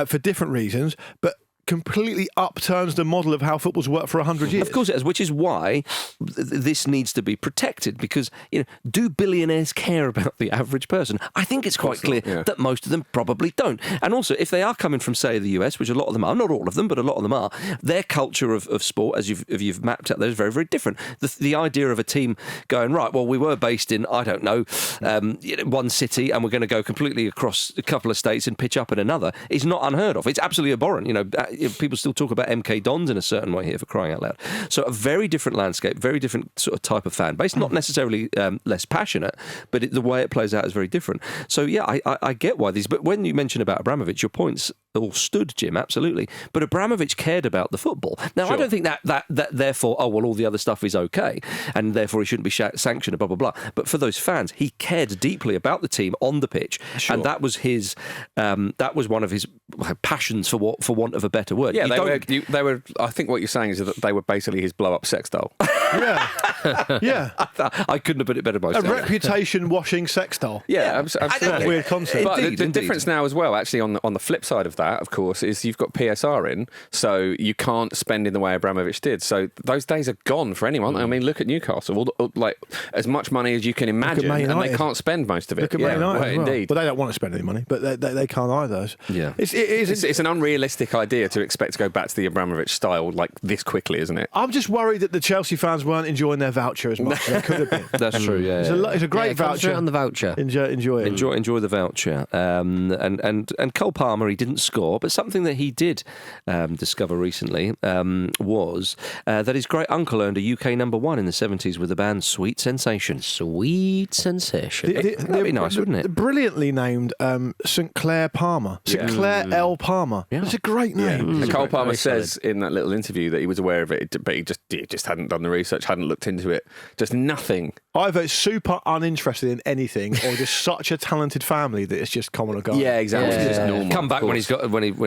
for different reasons, but completely upturns the model of how football's worked for 100 years.
Of course it has, which is why this needs to be protected because, do billionaires care about the average person? I think it's quite clear that most of them probably don't. And also, if they are coming from, say, the US, which a lot of them are, not all of them, but a lot of them are, their culture of sport, as you've mapped out there, is very, very different. The idea of a team going, right, well, we were based in, I don't know, one city and we're going to go completely across a couple of states and pitch up in another is not unheard of. It's absolutely abhorrent, people still talk about MK Dons in a certain way here, for crying out loud. So a very different landscape, very different sort of type of fan base, not necessarily less passionate, but the way it plays out is very different. So yeah, I get why these, but when you mention about Abramovich, your points all stood, Jim, absolutely. But Abramovich cared about the football. Now, I don't think that therefore, all the other stuff is okay, and therefore he shouldn't be sanctioned, blah, blah, blah. But for those fans, he cared deeply about the team on the pitch, and that was his, that was one of his passions, for want of a better word.
Yeah, they were. I think what you're saying is that they were basically his blow-up sex doll.
Yeah.
I couldn't have put it better myself.
A reputation-washing sex doll.
Yeah, absolutely.
Weird concept.
But the difference now as well, actually, on the flip side of that, of course, is you've got PSR in, so you can't spend in the way Abramovich did. So those days are gone for anyone. I mean, look at Newcastle, like as much money as you can imagine, and they can't spend most of it.
Look at Man United as well.
Indeed.
But they don't want to spend any money, but they can't either.
Yeah,
it's an unrealistic idea to expect to go back to the Abramovich style like this quickly, isn't it?
I'm just worried that the Chelsea fans weren't enjoying their voucher as much as they could have been.
That's true. Yeah,
it's a great voucher.
On the voucher.
Enjoy it.
Enjoy the voucher. And Cole Palmer, he didn't score, but something that he did discover recently was that his great uncle earned a UK #1 in the 70s with the band Sweet Sensation.
Sweet Sensation.
That'd be nice, wouldn't it?
Brilliantly named St Clair Palmer. St Clair L. Palmer.
Yeah.
It's a great name.
Cole Palmer says in that little interview that he was aware of it, but he just hadn't done the research, hadn't looked into it. Just nothing.
Either super uninterested in anything, or just such a talented family that it's just common or gone.
Yeah, exactly. It's just normal.
Come back when he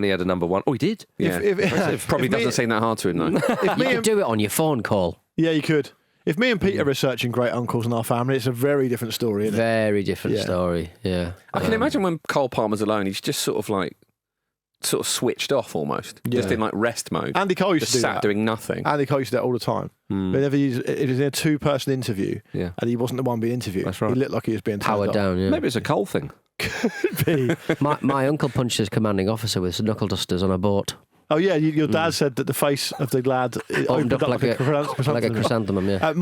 had a #1. Oh, he did.
Yeah. It probably doesn't seem that hard to him, though.
You could do it on your phone call.
Yeah, you could. If me and Pete are researching great uncles in our family, it's a very different story, isn't it?
Very different story, yeah.
I can imagine when Cole Palmer's alone, he's just sort of switched off almost, just in like rest mode.
Andy Cole used
just
to do
sat
that.
Doing nothing.
Andy Cole used to do that all the time. Whenever it was in a 2-person interview, and he wasn't the one being interviewed.
That's right.
He looked like he was being
powered down. Yeah.
Maybe it's a Cole thing.
Could be.
my uncle punched his commanding officer with knuckle dusters on a boat.
Oh yeah, your dad said that the face of the lad opened up like a
chrysanthemum. Yeah.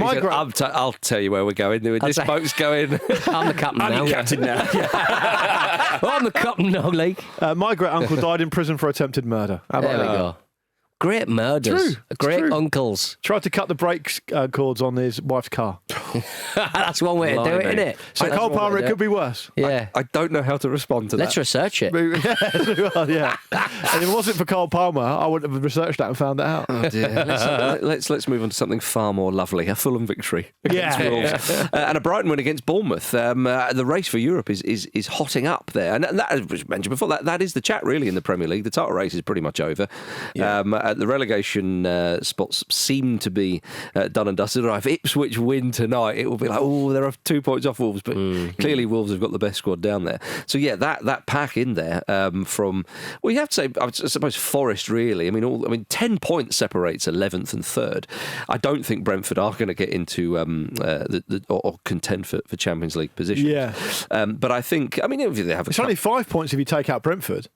I'll tell you where we're going. This boat's going.
I'm the captain now.
I'm the captain now.
I'm the captain now, Lee.
My great uncle died in prison for attempted murder.
There we go. Great murders.
True. It's
Great
true.
uncles.
Tried to cut the brakes cords on his wife's car.
That's one way to do it, isn't it?
So Cole Palmer, it could be worse.
Yeah.
I don't know how to respond to
Let's
that.
research it.
Yeah. And if it wasn't for Cole Palmer, I wouldn't have researched that and found that out.
Oh dear. Let's move on to something far more lovely. A Fulham victory against
Yeah.
Wolves. And a Brighton win against Bournemouth. The race for Europe is hotting up there, and that, as was mentioned before, that is the chat really in the Premier League. The title race is pretty much over. The relegation spots seem to be done and dusted. If Ipswich win tonight, it will be like, oh, they're 2 points off Wolves, but clearly Wolves have got the best squad down there. So yeah, that pack in there from, well, you have to say, I suppose Forest really. I mean, 10 points separates 11th and 3rd. I don't think Brentford are going to get into or contend for Champions League positions.
Yeah.
But I think, if they have,
It's only 5 points if you take out Brentford.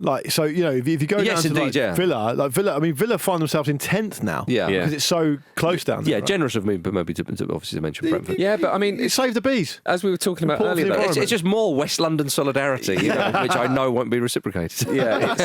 Like, so, you know, if you go
Yes,
down to
indeed, yeah.
Villa find themselves in 10th now.
Yeah.
Because it's so close down there.
yeah,
right?
generous of me, but maybe to obviously to mention Brentford.
Yeah, but I mean,
It saved the bees.
as we were talking about
Important
earlier,
for the
though,
It's just more West London solidarity, which I know won't be reciprocated.
yeah,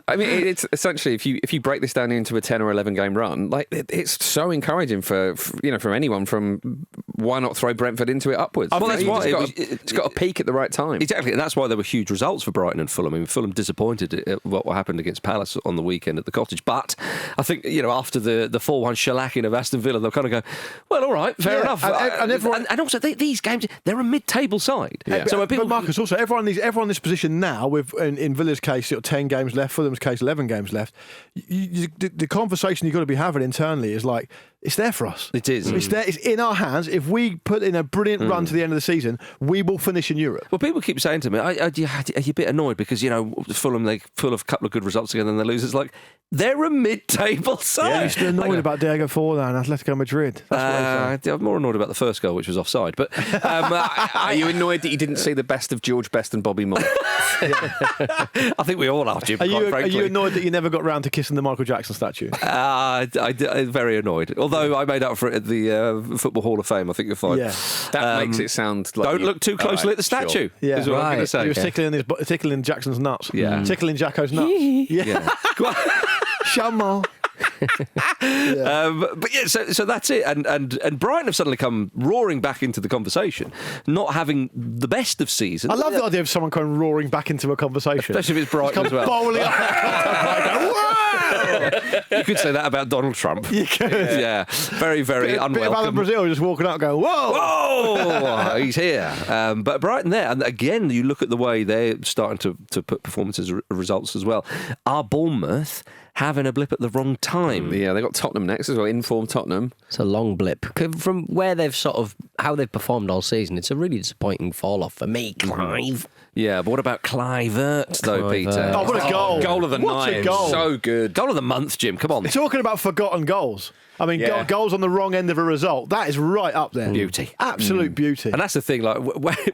I mean, it's essentially if you break this down into a 10 or 11 game run, like it's so encouraging for from anyone. From why not throw Brentford into it upwards?
Well, that's why
it's got to peak at the right time.
Exactly, and that's why there were huge results for Brighton and Fulham. I mean, Fulham disappointed at what happened against Palace on the weekend at the Cottage, but I think after the 4-1 shellacking of Aston Villa, they'll kind of go, well, all right, fair enough. And also these games, they're a mid-table side.
Yeah.
So when people,
but Marcus, also everyone in this position now, with in Villa's case, 10 games left, Fulham's case, 11 games left. The conversation you've got to be having internally is like, it's there for us.
It is.
It's there. It's in our hands. If we put in a brilliant run to the end of the season, we will finish in Europe.
Well, people keep saying to me, are you a bit annoyed because, Fulham, they pull a couple of good results together and they lose? It's like, they're a mid-table side.
You're still annoyed about Diego Forlan and Atletico Madrid. That's what
I'm more annoyed about the first goal, which was offside. But
Are you annoyed that you didn't see the best of George Best and Bobby Moore?
I think we all are, Jim,
Are
quite
you
frankly.
annoyed that you never got round to kissing the Michael Jackson statue?
I'm very annoyed. Although I made up for it at the Football Hall of Fame, I think you'll find.
Yeah.
That makes it sound like
Don't look too closely at the statue.
Sure.
Yeah.
Is what I'm going to say.
He was tickling Jackson's nuts.
Yeah.
Tickling Jacko's nuts.
Yeah.
Shamal.
But yeah, so that's it. And Brighton have suddenly come roaring back into the conversation, not having the best of seasons.
I love the idea of someone coming roaring back into a conversation.
Especially if it's Brighton as well.
Bowling up.
You could say that about Donald Trump.
You could.
Yeah. Very, very
Bit of Alan
unwelcome.
Brazil just walking up going, whoa!
Oh, he's here. But Brighton there, and again, you look at the way they're starting to put performances results as well. Are Bournemouth having a blip at the wrong time?
Yeah, they got Tottenham next as well. Informed Tottenham.
It's a long blip. From where they've how they've performed all season, it's a really disappointing fall off for me, Clive.
Yeah, but what about Clivert, though, Peter?
Oh, what a goal.
Goal of the
What a
night.
goal.
So good.
Goal of the month, Jim. Come on.
Talking about forgotten goals. I mean,
Yeah.
goals on the wrong end of a result. That is right up there.
Beauty.
Absolute beauty.
And that's the thing, like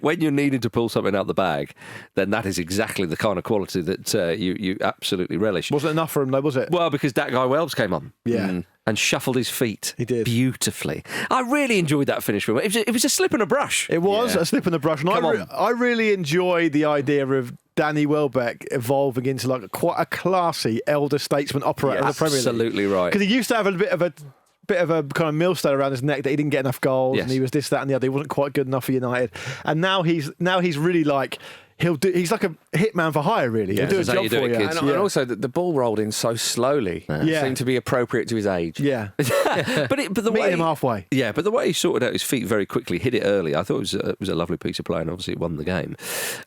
when you're needing to pull something out the bag, then that is exactly the kind of quality that you absolutely relish.
Wasn't enough for him, though, was it?
Well, because that guy Welbs came on.
Yeah.
And shuffled his feet.
He did.
Beautifully. I really enjoyed that finish from him. It was a slip and a brush.
It was a slip in the brush. And
Come on.
I really enjoy the idea of Danny Welbeck evolving into like quite a classy elder statesman operator of the Premier League.
Absolutely right.
Because he used to have a bit of a kind of millstone around his neck that he didn't get enough goals,
Yes.
and he was this, that, and the other. He wasn't quite good enough for United, and now he's really like he's like a hitman for hire. Really, he'll do a
that's how
job
you do
for
it,
you.
kids.
And also, the ball rolled in so slowly.
Yeah.
Seemed to be appropriate to his age.
Yeah,
but the
meet
way
him halfway.
Yeah, but the way he sorted out his feet very quickly, hit it early, I thought it was a lovely piece of play, and obviously it won the game.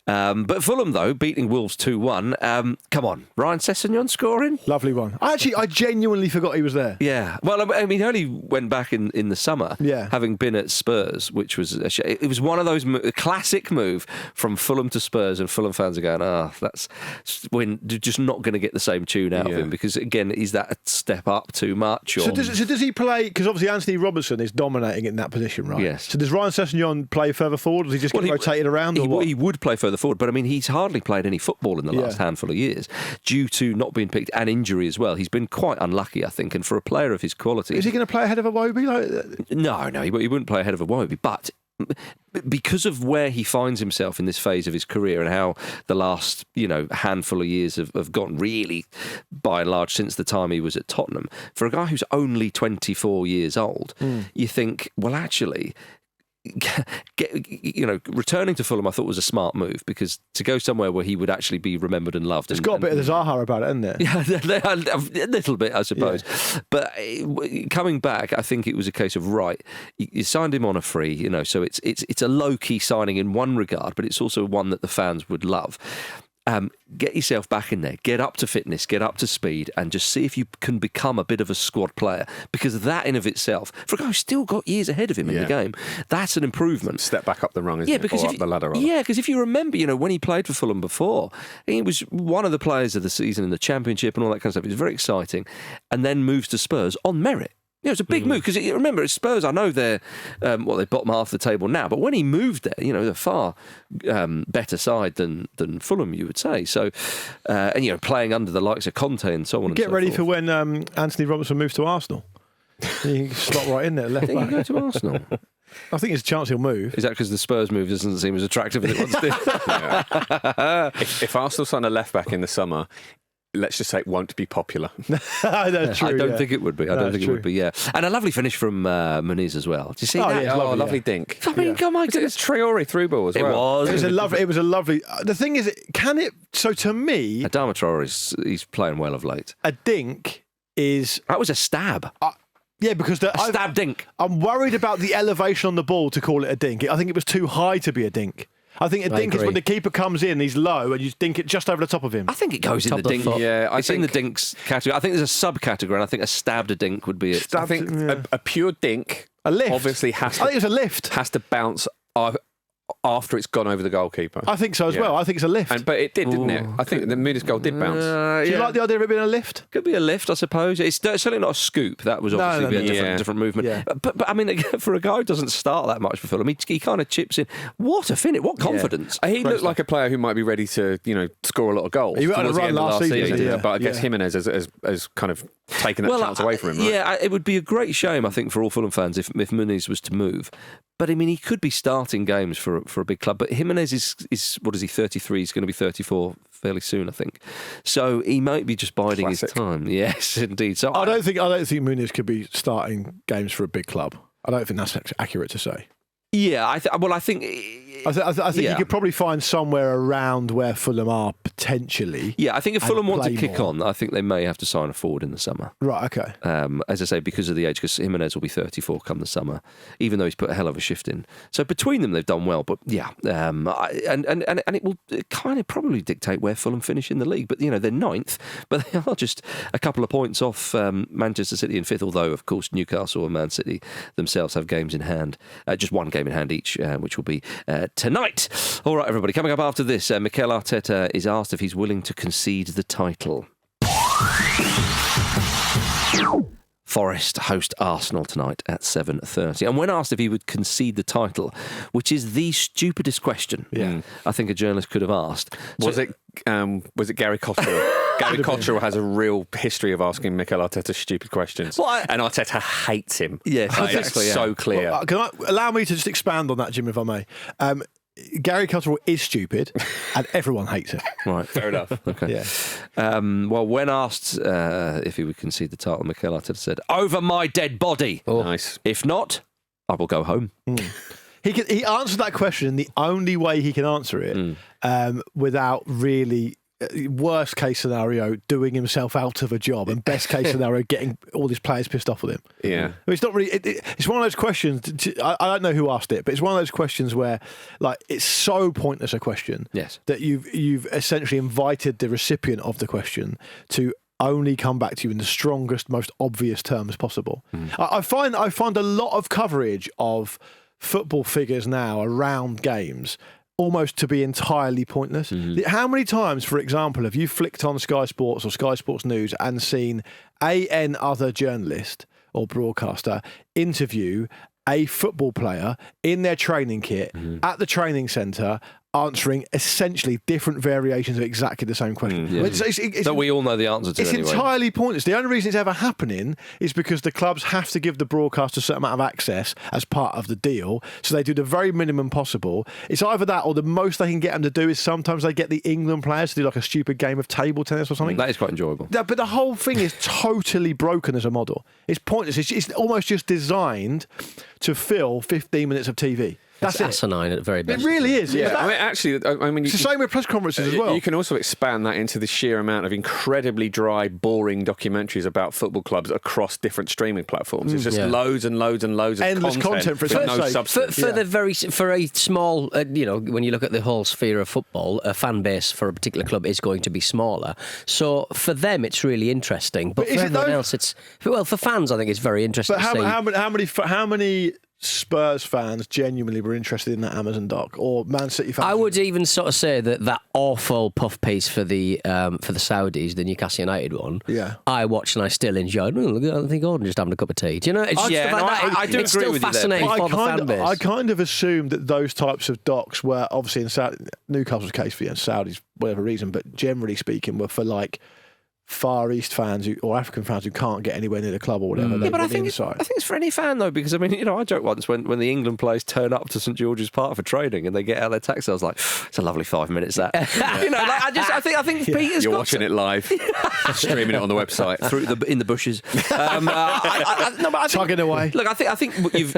But Fulham, though, beating Wolves 2-1. Come on, Ryan Sessegnon scoring?
Lovely one. I genuinely forgot he was there.
Yeah. Well, I mean, he only went back in the summer,
Yeah.
having been at Spurs, which was it was one of those a classic move from Fulham to Spurs, and Fulham fans are going, that's when you're just not going to get the same tune out of him, because again, is that a step up too much? Or...
So does he play? Because obviously Anthony Robertson is dominating in that position, right?
Yes.
So does Ryan Sessegnon play further forward? Or does he just get rotated around? Or what?
He would play further forward, but I mean, he's hardly played any football in the last handful of years due to not being picked and injury as well. He's been quite unlucky, I think, and for a player of his quality,
Is he going to play ahead of Iwobi?
No, he wouldn't play ahead of Iwobi, but because of where he finds himself in this phase of his career and how the last, handful of years have gone, really, by and large, since the time he was at Tottenham, for a guy who's only 24 years old, you think, well, actually, returning to Fulham, I thought was a smart move, because to go somewhere where he would actually be remembered and loved.
It's got a bit of the Zaha about it, hasn't it?
Yeah, a little bit, I suppose. Yeah. But coming back, I think it was a case of, right, you signed him on a free, so it's a low-key signing in one regard, but it's also one that the fans would love. Get yourself back in there, get up to fitness, get up to speed, and just see if you can become a bit of a squad player, because that in of itself, for a guy who's still got years ahead of him in the game, that's an improvement.
Step back up the rung, isn't it? Because up the ladder. Rather.
Yeah, because if you remember, when he played for Fulham before, he was one of the players of the season in the Championship and all that kind of stuff. It was very exciting, and then moves to Spurs on merit. Yeah, it was a big move, because remember, Spurs, I know they're they're bottom half of the table now, but when he moved there, they're far better side than Fulham, you would say. So, and playing under the likes of Conte and so on.
Get
and so
ready
forth.
for when Anthony Robertson moves to Arsenal. You can slot right in there, left back.
He go to Arsenal.
I think there's a chance he'll move.
Is that because the Spurs move doesn't seem as attractive as it once did?
If Arsenal sign a left back in the summer, let's just say it won't be popular.
That's true,
I don't think it would be. It would be, yeah. And a lovely finish from Muniz as well. Did you see that?
Yeah,
lovely dink.
I mean, oh my goodness.
It's Traore through ball as well.
It was a lovely. The thing is, so to me,
Adama Traore he's playing well of late.
A dink is...
That was a stab.
Yeah, because
stab dink.
I'm worried about the elevation on the ball to call it a dink. I think it was too high to be a dink. I think a dink is when the keeper comes in, he's low, and you dink it just over the top of him.
I think it goes in the dink.
Yeah,
I think in the dinks category. I think there's a subcategory, and I think a stabbed a dink would be it.
I think a pure dink,
a lift,
obviously I think
it's a lift.
Has to bounce after it's gone over the goalkeeper.
I think so as well. I think it's a lift.
But it did, didn't it? I think the Muniz goal did bounce.
Do you like the idea of it being a lift?
Could be a lift, I suppose. It's certainly not a scoop. That was obviously a different movement.
Yeah.
But I mean, for a guy who doesn't start that much for Fulham, he kind of chips in. What a finish! What confidence!
Yeah. He looked like a player who might be ready to, score a lot of goals.
He went on a run last season.
But I guess Jimenez has kind of taken that chance away from him. Right?
Yeah, it would be a great shame, I think, for all Fulham fans if Muniz was to move. But I mean, he could be starting games for a big club. But Jimenez is what is he? 33. He's going to be 34 fairly soon, I think. So he might be just biding his time. Yes, indeed. So
I don't think Muniz could be starting games for a big club. I don't think that's accurate to say.
Yeah, I think
you could probably find somewhere around where Fulham are potentially.
Yeah, I think if Fulham want to kick on, I think they may have to sign a forward in the summer.
Right, okay.
As I say, because of the age, because Jimenez will be 34 come the summer, even though he's put a hell of a shift in. So between them, they've done well. But yeah, and it will kind of probably dictate where Fulham finish in the league. But they're ninth, but they are just a couple of points off Manchester City in fifth. Although of course Newcastle and Man City themselves have games in hand, just one game in hand each, which will be tonight. All right, everybody. Coming up after this, Mikel Arteta is asked if he's willing to concede the title. Forest host Arsenal tonight at 7:30. And when asked if he would concede the title, which is the stupidest question I think a journalist could have asked.
Was it Gary Cottrell? Gary Cottrell has a real history of asking Mikel Arteta stupid questions. And Arteta hates him.
Yes, exactly.
It's so clear.
Well, can I allow me to just expand on that, Jim, if I may? Gary Cottrell is stupid, and everyone hates him.
Right,
fair enough.
Okay.
Yeah.
Well, when asked if he would concede the title, Mikel Arteta said, "Over my dead body."
Oh, nice.
If not, I will go home.
He answered that question in the only way he can answer it, without really. Worst case scenario, doing himself out of a job, and best case scenario, getting all his players pissed off with him.
Yeah,
it's not really. It's one of those questions. I don't know who asked it, but it's one of those questions where, like, it's so pointless a question.
Yes.
That you've essentially invited the recipient of the question to only come back to you in the strongest, most obvious terms possible. I find a lot of coverage of football figures now around games almost to be entirely pointless. How many times, for example, have you flicked on Sky Sports or Sky Sports News and seen an other journalist or broadcaster interview a football player in their training kit at the training centre answering essentially different variations of exactly the same question.
That we all know the answer to.
It's
anyway.
entirely pointless. The only reason it's ever happening is because the clubs have to give the broadcast a certain amount of access as part of the deal, so they do the very minimum possible. It's either that or the most they can get them to do is sometimes they get the England players to do like a stupid game of table tennis or something.
That is quite enjoyable.
But the whole thing is totally broken as a model. It's pointless. It's almost just designed to fill 15 minutes of TV. That's
asinine at the very best.
It really is.
Yeah, I mean, actually,
it's the same with press conferences as well.
You can also expand that into the sheer amount of incredibly dry, boring documentaries about football clubs across different streaming platforms. It's just loads and loads and loads of
endless content for
no substance.
For a small, when you look at the whole sphere of football, a fan base for a particular club is going to be smaller. So for them, it's really interesting. But for everyone else, it's for fans, I think it's very interesting.
But how many Spurs fans genuinely were interested in that Amazon doc, or Man City fans?
I would even sort of say that awful puff piece for the Saudis, the Newcastle United one.
Yeah,
I watched and I still enjoyed. I think Gordon just having a cup of tea. Do you know? It's
I do
it's
agree
still
with
fascinating
you there.
for the fan base.
I kind of assumed that those types of docs were obviously in Newcastle's case for Saudis, whatever reason, but generally speaking, were for like Far East fans or African fans who can't get anywhere near the club or whatever.
But I think it's for any fan though, because I mean, I joked once when the England players turn up to St George's Park for training and they get out of their taxi, I was like, it's a lovely 5 minutes that. I think Peter's
You're watching it live, streaming it on the website
in the bushes.
Tugging away.
Look, I think we've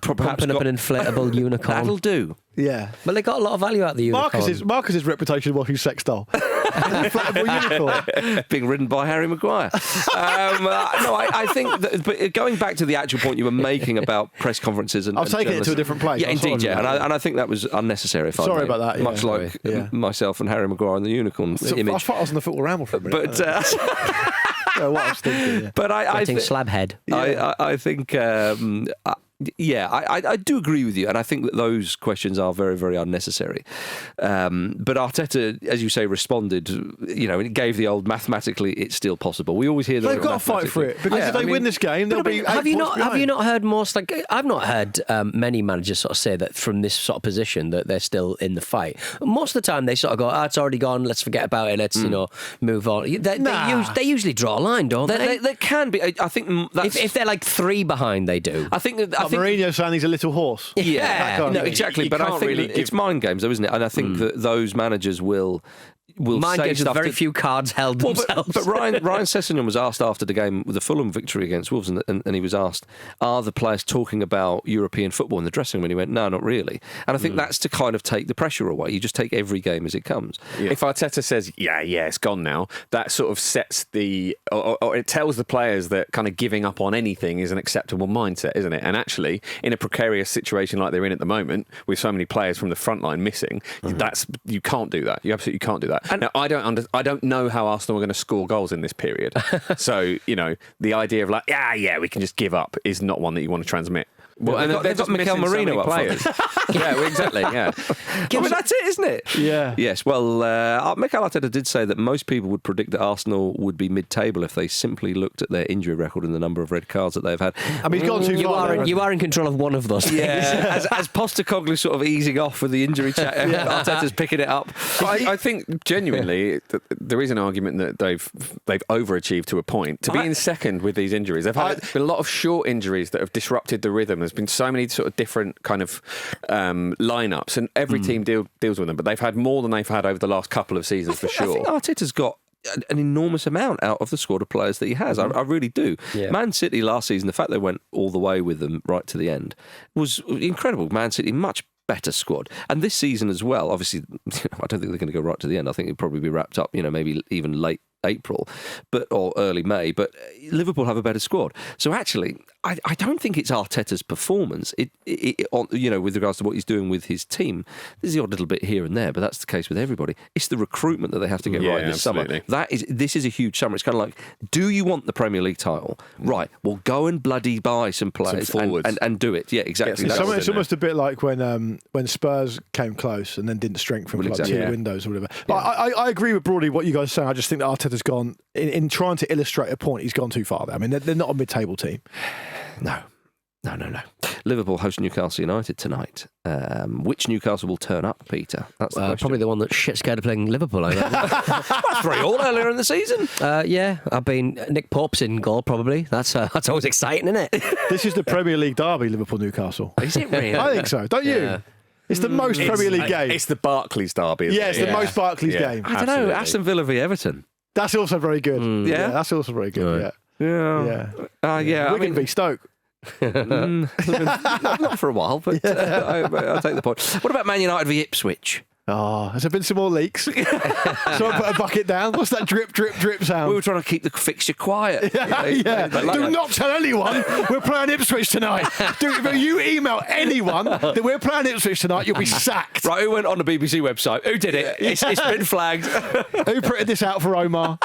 perhaps
pumping up an inflatable unicorn.
That'll do.
Yeah,
but they got a lot of value out of the unicorn.
Marcus's reputation was he's sex doll. Inflatable unicorn.
Being ridden by Harry Maguire. I think that, but going back to the actual point you were making about press conferences and
I've taken it to a different place.
Yeah, indeed, yeah. And I think that was unnecessary.
Sorry about that.
Much like myself and Harry Maguire and the unicorn image.
I thought I was on the Football Ramble for a minute.
But
what I was thinking,
but I think
slab head.
I think. I do agree with you, and I think that those questions are very, very unnecessary. But Arteta, as you say, responded. It gave the old mathematically, it's still possible. We always hear that
they've got to fight for it because if they win this game, they'll be.
Have you not heard most? Like I've not heard many managers sort of say that from this sort of position that they're still in the fight. Most of the time, they sort of go, "It's already gone. Let's forget about it. Let's move on." They usually draw a line, don't they?
They can be. I think that's,
if they're like 3 behind, they do.
I think that.
Mourinho saying he's a little horse.
Yeah, no, exactly. But I think really it's mind games, though, isn't it? And I think that those managers will
mind
say
games
stuff.
Very few cards held themselves.
But Ryan Sessegnon was asked after the game with the Fulham victory against Wolves, and he was asked, "Are the players talking about European football in the dressing room?" And he went, "No, not really." And I think that's to kind of take the pressure away. You just take every game as it comes.
Yeah. If Arteta says, "Yeah, it's gone now," that sort of sets or it tells the players that kind of giving up on anything is an acceptable mindset, isn't it? And actually, in a precarious situation like they're in at the moment, with so many players from the front line missing, you can't do that. You absolutely can't do that. And now, I don't know how Arsenal are going to score goals in this period. So, the idea of like, we can just give up is not one that you want to transmit.
Well, and they've got Mikel Merino up players.
Yeah, well, exactly. Yeah,
I mean, that's it, isn't it?
Yeah.
Yes. Well, Mikel Arteta did say that most people would predict that Arsenal would be mid-table if they simply looked at their injury record and the number of red cards that they've had.
I mean, he's gone too far.
You are in control of one of those.
Yeah. as Postecoglou's sort of easing off with the injury chat, Arteta's picking it up.
I think genuinely there is an argument that they've overachieved to a point. To be in second with these injuries, they've had a lot of short injuries that have disrupted the rhythm. There's been so many sort of different kind of lineups, and every team deals with them. But they've had more than they've had over the last couple of seasons for sure.
I think Arteta's got an enormous amount out of the squad of players that he has. I really do. Yeah. Man City last season, the fact they went all the way with them right to the end was incredible. Man City, much better squad. And this season as well, obviously, I don't think they're going to go right to the end. I think it'll probably be wrapped up, maybe even late April, or early May. But Liverpool have a better squad. So actually, I don't think it's Arteta's performance. With regards to what he's doing with his team, there's the odd little bit here and there, but that's the case with everybody. It's the recruitment that they have to get right this summer. This is a huge summer. It's kind of like, do you want the Premier League title? Right. Well, go and bloody buy some players and do it. Yeah, exactly.
It's almost a bit like when Spurs came close and then didn't strengthen for 2 windows or whatever. Yeah. I agree with broadly what you guys are saying. I just think that Arteta's gone in trying to illustrate a point. He's gone too far there. I mean, they're not a mid-table team.
No. No. Liverpool host Newcastle United tonight. Which Newcastle will turn up, Peter? That's the question.
Probably the one that's shit scared of playing Liverpool. I think.
3-3 earlier in the season.
Yeah, I've been Nick Pope's in goal. Probably that's always exciting, isn't it?
This is the Premier League derby, Liverpool-Newcastle.
Is it really?
I think so. Don't you?
Yeah.
It's the most Premier League game.
It's the Barclays derby.
Yeah, it's the most Barclays game.
I don't know. Aston Villa v Everton.
That's also very good.
Yeah?
That's also very good.
Right.
Yeah.
Wigan v Stoke.
Not for a while, but I'll take the point. What about Man United v Ipswich?
Oh, has there been some more leaks? Someone put a bucket down. What's that drip, drip, drip sound?
We were trying to keep the fixture quiet.
Yeah. Do not tell anyone we're playing Ipswich tonight. If you email anyone that we're playing Ipswich tonight, you'll be sacked.
Right, who went on the BBC website? Who did it? It's been flagged.
Who printed this out for Omar?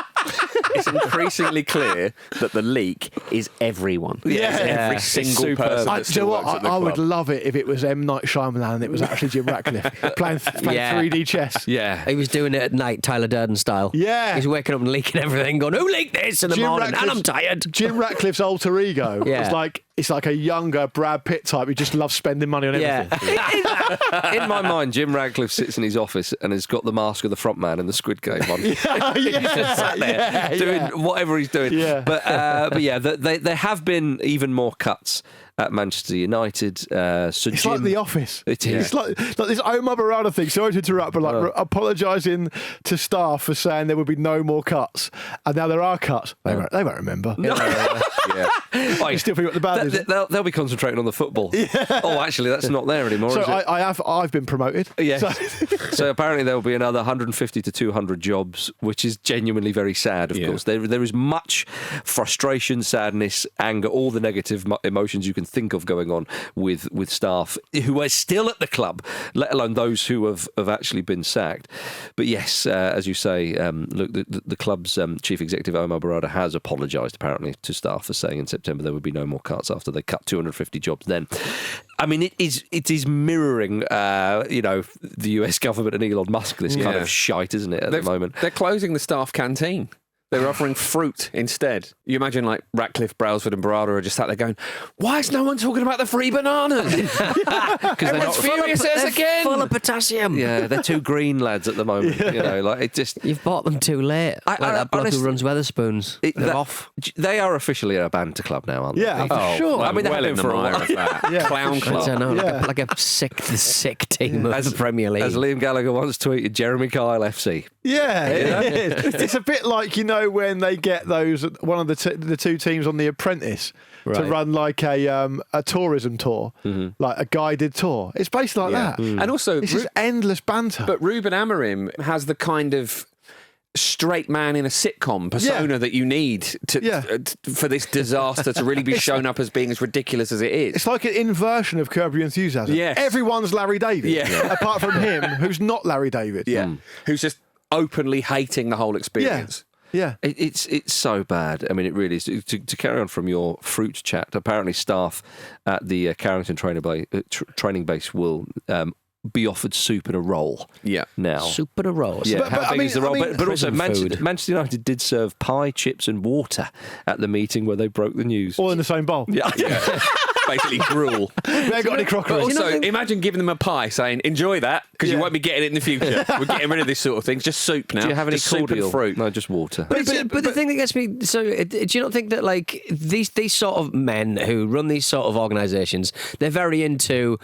It's increasingly clear that the leak is everyone.
Yeah.
It's every single person that
Do you
still
know
works
what?
at the
I would
club.
love it if it was M. Night Shyamalan and it was actually Jim Ratcliffe playing 3D chess.
Yeah.
He was doing it at night, Tyler Durden style.
Yeah.
He's waking up and leaking everything, going, "Who leaked this in the morning?" And I'm tired.
Jim Ratcliffe's alter ego
Yeah.
it's like a younger Brad Pitt type who just loves spending money on everything.
Yeah.
In my mind, Jim Radcliffe sits in his office and has got the mask of the front man in the Squid Game on. He's just sat there doing whatever he's doing.
Yeah.
But yeah, there have been even more cuts at Manchester United.
It's like The Office.
It is.
It's like this Omar Barada thing. Sorry to interrupt, but apologising to staff for saying there would be no more cuts, and now there are cuts. They won't remember.
Wait,
Still forgot the bad news.
they'll be concentrating on the football. Oh, actually, that's not there anymore.
So
is it?
I've been promoted.
Yes.
So-
So apparently there will be another 150 to 200 jobs, which is genuinely very sad, of course. There is much frustration, sadness, anger, all the negative emotions you can think of going on with staff who are still at the club, let alone those who have actually been sacked. But yes, as you say, look, the club's chief executive, Omar Barada, has apologised apparently to staff for saying in September there would be no more cuts after they cut 250 jobs then. I mean, it is mirroring, the US government and Elon Musk, this kind of shite, isn't it, at the moment?
They're closing the staff canteen. They were offering fruit instead. You imagine like Ratcliffe, Brailsford and Barada are just sat there going, why is no one talking about the free bananas?
Because they're not
furious as again.
Full of potassium.
Yeah, they're two green lads at the moment. It just.
You've bought them too late. Like that bloke who runs Weatherspoons. They're off.
They are officially a banter club now, aren't they?
Yeah, for sure.
I mean, they have been for a while.
of that. Clown
I
club.
don't know, like a sick team of the Premier League.
As Liam Gallagher once tweeted, Jeremy Kyle FC.
Yeah, it is. It's a bit like, when they get one of the two teams on The Apprentice to run like a tourism tour, like a guided tour. It's basically like that.
And also,
It's just endless banter.
but Ruben Amorim has the kind of straight man in a sitcom persona that you need for this disaster to really be shown up as being as ridiculous as it is.
It's like an inversion of Curb Your Enthusiasm.
Yes.
Everyone's Larry David.
Yeah.
Apart from him, who's not Larry David.
Who's just openly hating the whole experience.
Yeah.
It's so bad. I mean, it really is. To carry on from your fruit chat, apparently staff at the Carrington training base will be offered soup and a roll.
Yeah.
Now.
Soup and a roll.
Yeah, how big is the roll? But also,
prison food.
Manchester United did serve pie, chips, and water at the meeting where they broke the news.
All in the same bowl.
Yeah.
Basically gruel.
We ain't got any crockery.
But also, imagine giving them a pie saying, enjoy that, because you won't be getting it in the future. We're getting rid of this sort of thing. It's just soup now.
Do you have any
just soup and
cordial?
fruit?
No, just water.
But the thing that gets me, do you not think that like these sort of men who run these sort of organisations, they're very into,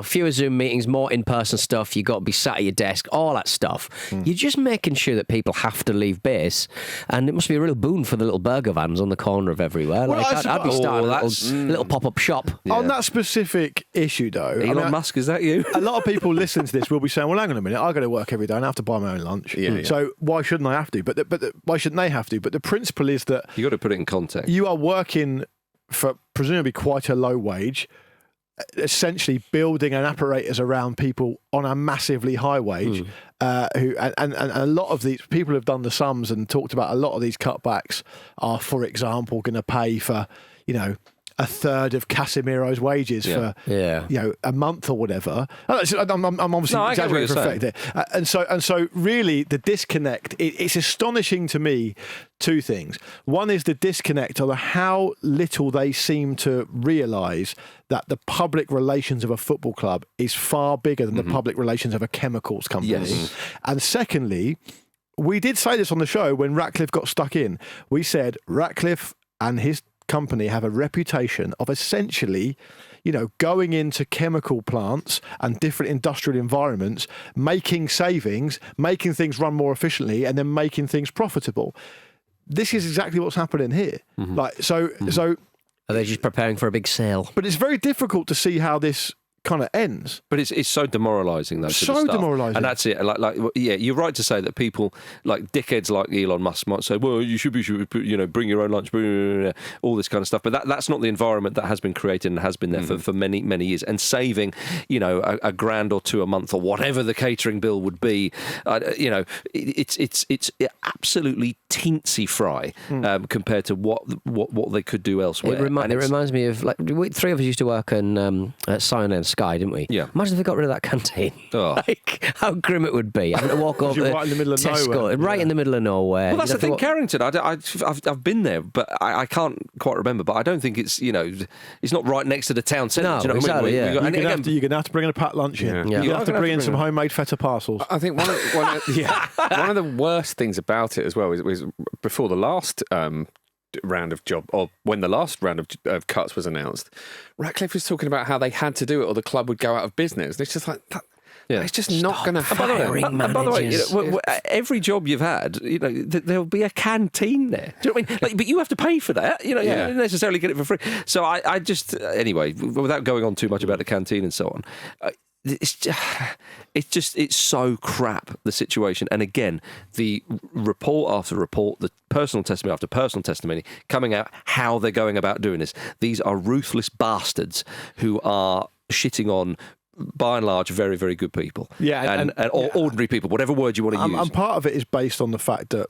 fewer Zoom meetings, more in-person stuff, you got to be sat at your desk, all that stuff. You're just making sure that people have to leave base, and it must be a real boon for the little burger vans on the corner of everywhere.
Well,
I'd be starting a little pop-up shop.
On that specific issue, though,
Elon Musk, is that you?
A lot of people listening to this will be saying, well, hang on a minute, I go to work every day and I have to buy my own lunch. So why shouldn't I have to? But why shouldn't they have to? But the principle is that
You got to put it in context.
you are working for presumably quite a low wage, essentially building an apparatus around people on a massively high wage, who and a lot of these people have done the sums and talked about a lot of these cutbacks are, for example, going to pay for, a third of Casemiro's wages for a month or whatever. I'm obviously exaggerating for effect there. And so really the disconnect, it's astonishing to me, two things. One is the disconnect of how little they seem to realise that the public relations of a football club is far bigger than the public relations of a chemicals company. Yes. And secondly, we did say this on the show when Ratcliffe got stuck in. We said Ratcliffe and his company have a reputation of essentially, going into chemical plants and different industrial environments, making savings, making things run more efficiently, and then making things profitable. This is exactly what's happening here. So
are they just preparing for a big sale?
But it's very difficult to see how this kind of ends.
But it's so demoralising, though.
So demoralising.
And that's it. You're right to say that people, like dickheads like Elon Musk, might say, well, you should bring your own lunch, all this kind of stuff. But that's not the environment that has been created and has been there for many, many years. And saving, a grand or two a month or whatever the catering bill would be, it's absolutely teensy fry compared to what they could do elsewhere.
It reminds me of, three of us used to work at Cyan Sky, didn't we?
Yeah.
Imagine if they got rid of that canteen.
Oh.
How grim it would be. Having to walk over
right in the middle of nowhere.
Right in the middle of nowhere.
Well, that's the thing, Carrington. I've been there, but I can't quite remember. But I don't think it's it's not right next to the town centre.
No,
do you know
exactly.
What I mean?
You're going to have to bring in a packed lunch in.
Yeah.
You're going to have to bring in some homemade feta parcels.
I think one of the worst things about it as well was before the last round of when the last round of cuts was announced, Ratcliffe was talking about how they had to do it or the club would go out of business. And it's just like that. Yeah. It's just not going to happen.
By the way, every job you've had, there'll be a canteen there. Do you know what I mean? But you have to pay for that. You don't necessarily get it for free. So I just, anyway, without going on too much about the canteen and so on, it's so crap, the situation. And again, the report after report, the personal testimony after personal testimony coming out how they're going about doing this. These are ruthless bastards who are shitting on, by and large, very, very good people. Yeah, or ordinary people, whatever word you want to use.
And part of it is based on the fact that,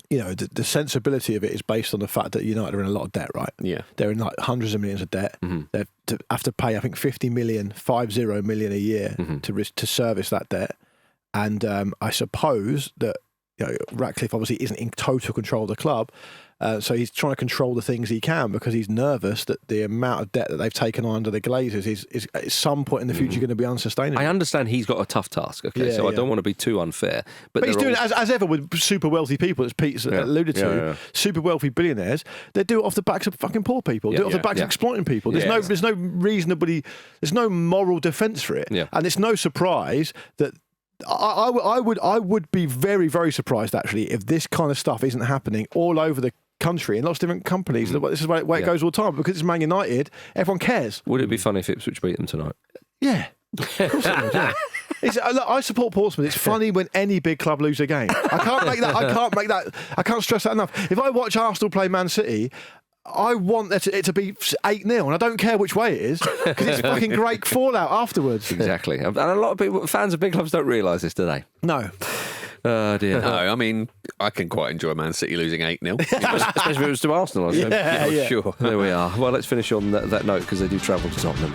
the sensibility of it is based on the fact that United are in a lot of debt, right?
Yeah.
They're in like hundreds of millions of debt. They have to pay, I think, 50 million a year to service that debt. And I suppose that Ratcliffe obviously isn't in total control of the club. So he's trying to control the things he can because he's nervous that the amount of debt that they've taken on under the Glazers is at some point in the future going to be unsustainable.
I understand he's got a tough task, I don't want to be too unfair. But
he's doing it, as ever, with super wealthy people, as Pete's alluded to, super wealthy billionaires, they do it off the backs of fucking poor people, do it off the backs of exploiting people. There's no moral defence for it. Yeah. And it's no surprise that I would be very, very surprised, actually, if this kind of stuff isn't happening all over the country in lots of different companies. This is where it goes all the time, because it's Man United, everyone cares.
Would it be funny if Ipswich beat them tonight?
Yeah. Of course it would, yeah. I support Portsmouth. It's funny when any big club lose a game. I can't stress that enough. If I watch Arsenal play Man City, I want it to be 8-0, and I don't care which way it is, because it's fucking great fallout afterwards.
Exactly. And a lot of people, fans of big clubs, don't realise this, do they?
No.
Oh dear.
No, I mean, I can quite enjoy Man City losing 8-0.
Especially if it was to Arsenal, I suppose.
Yeah.
Sure. There we are. Well, let's finish on that note, because they do travel to Tottenham.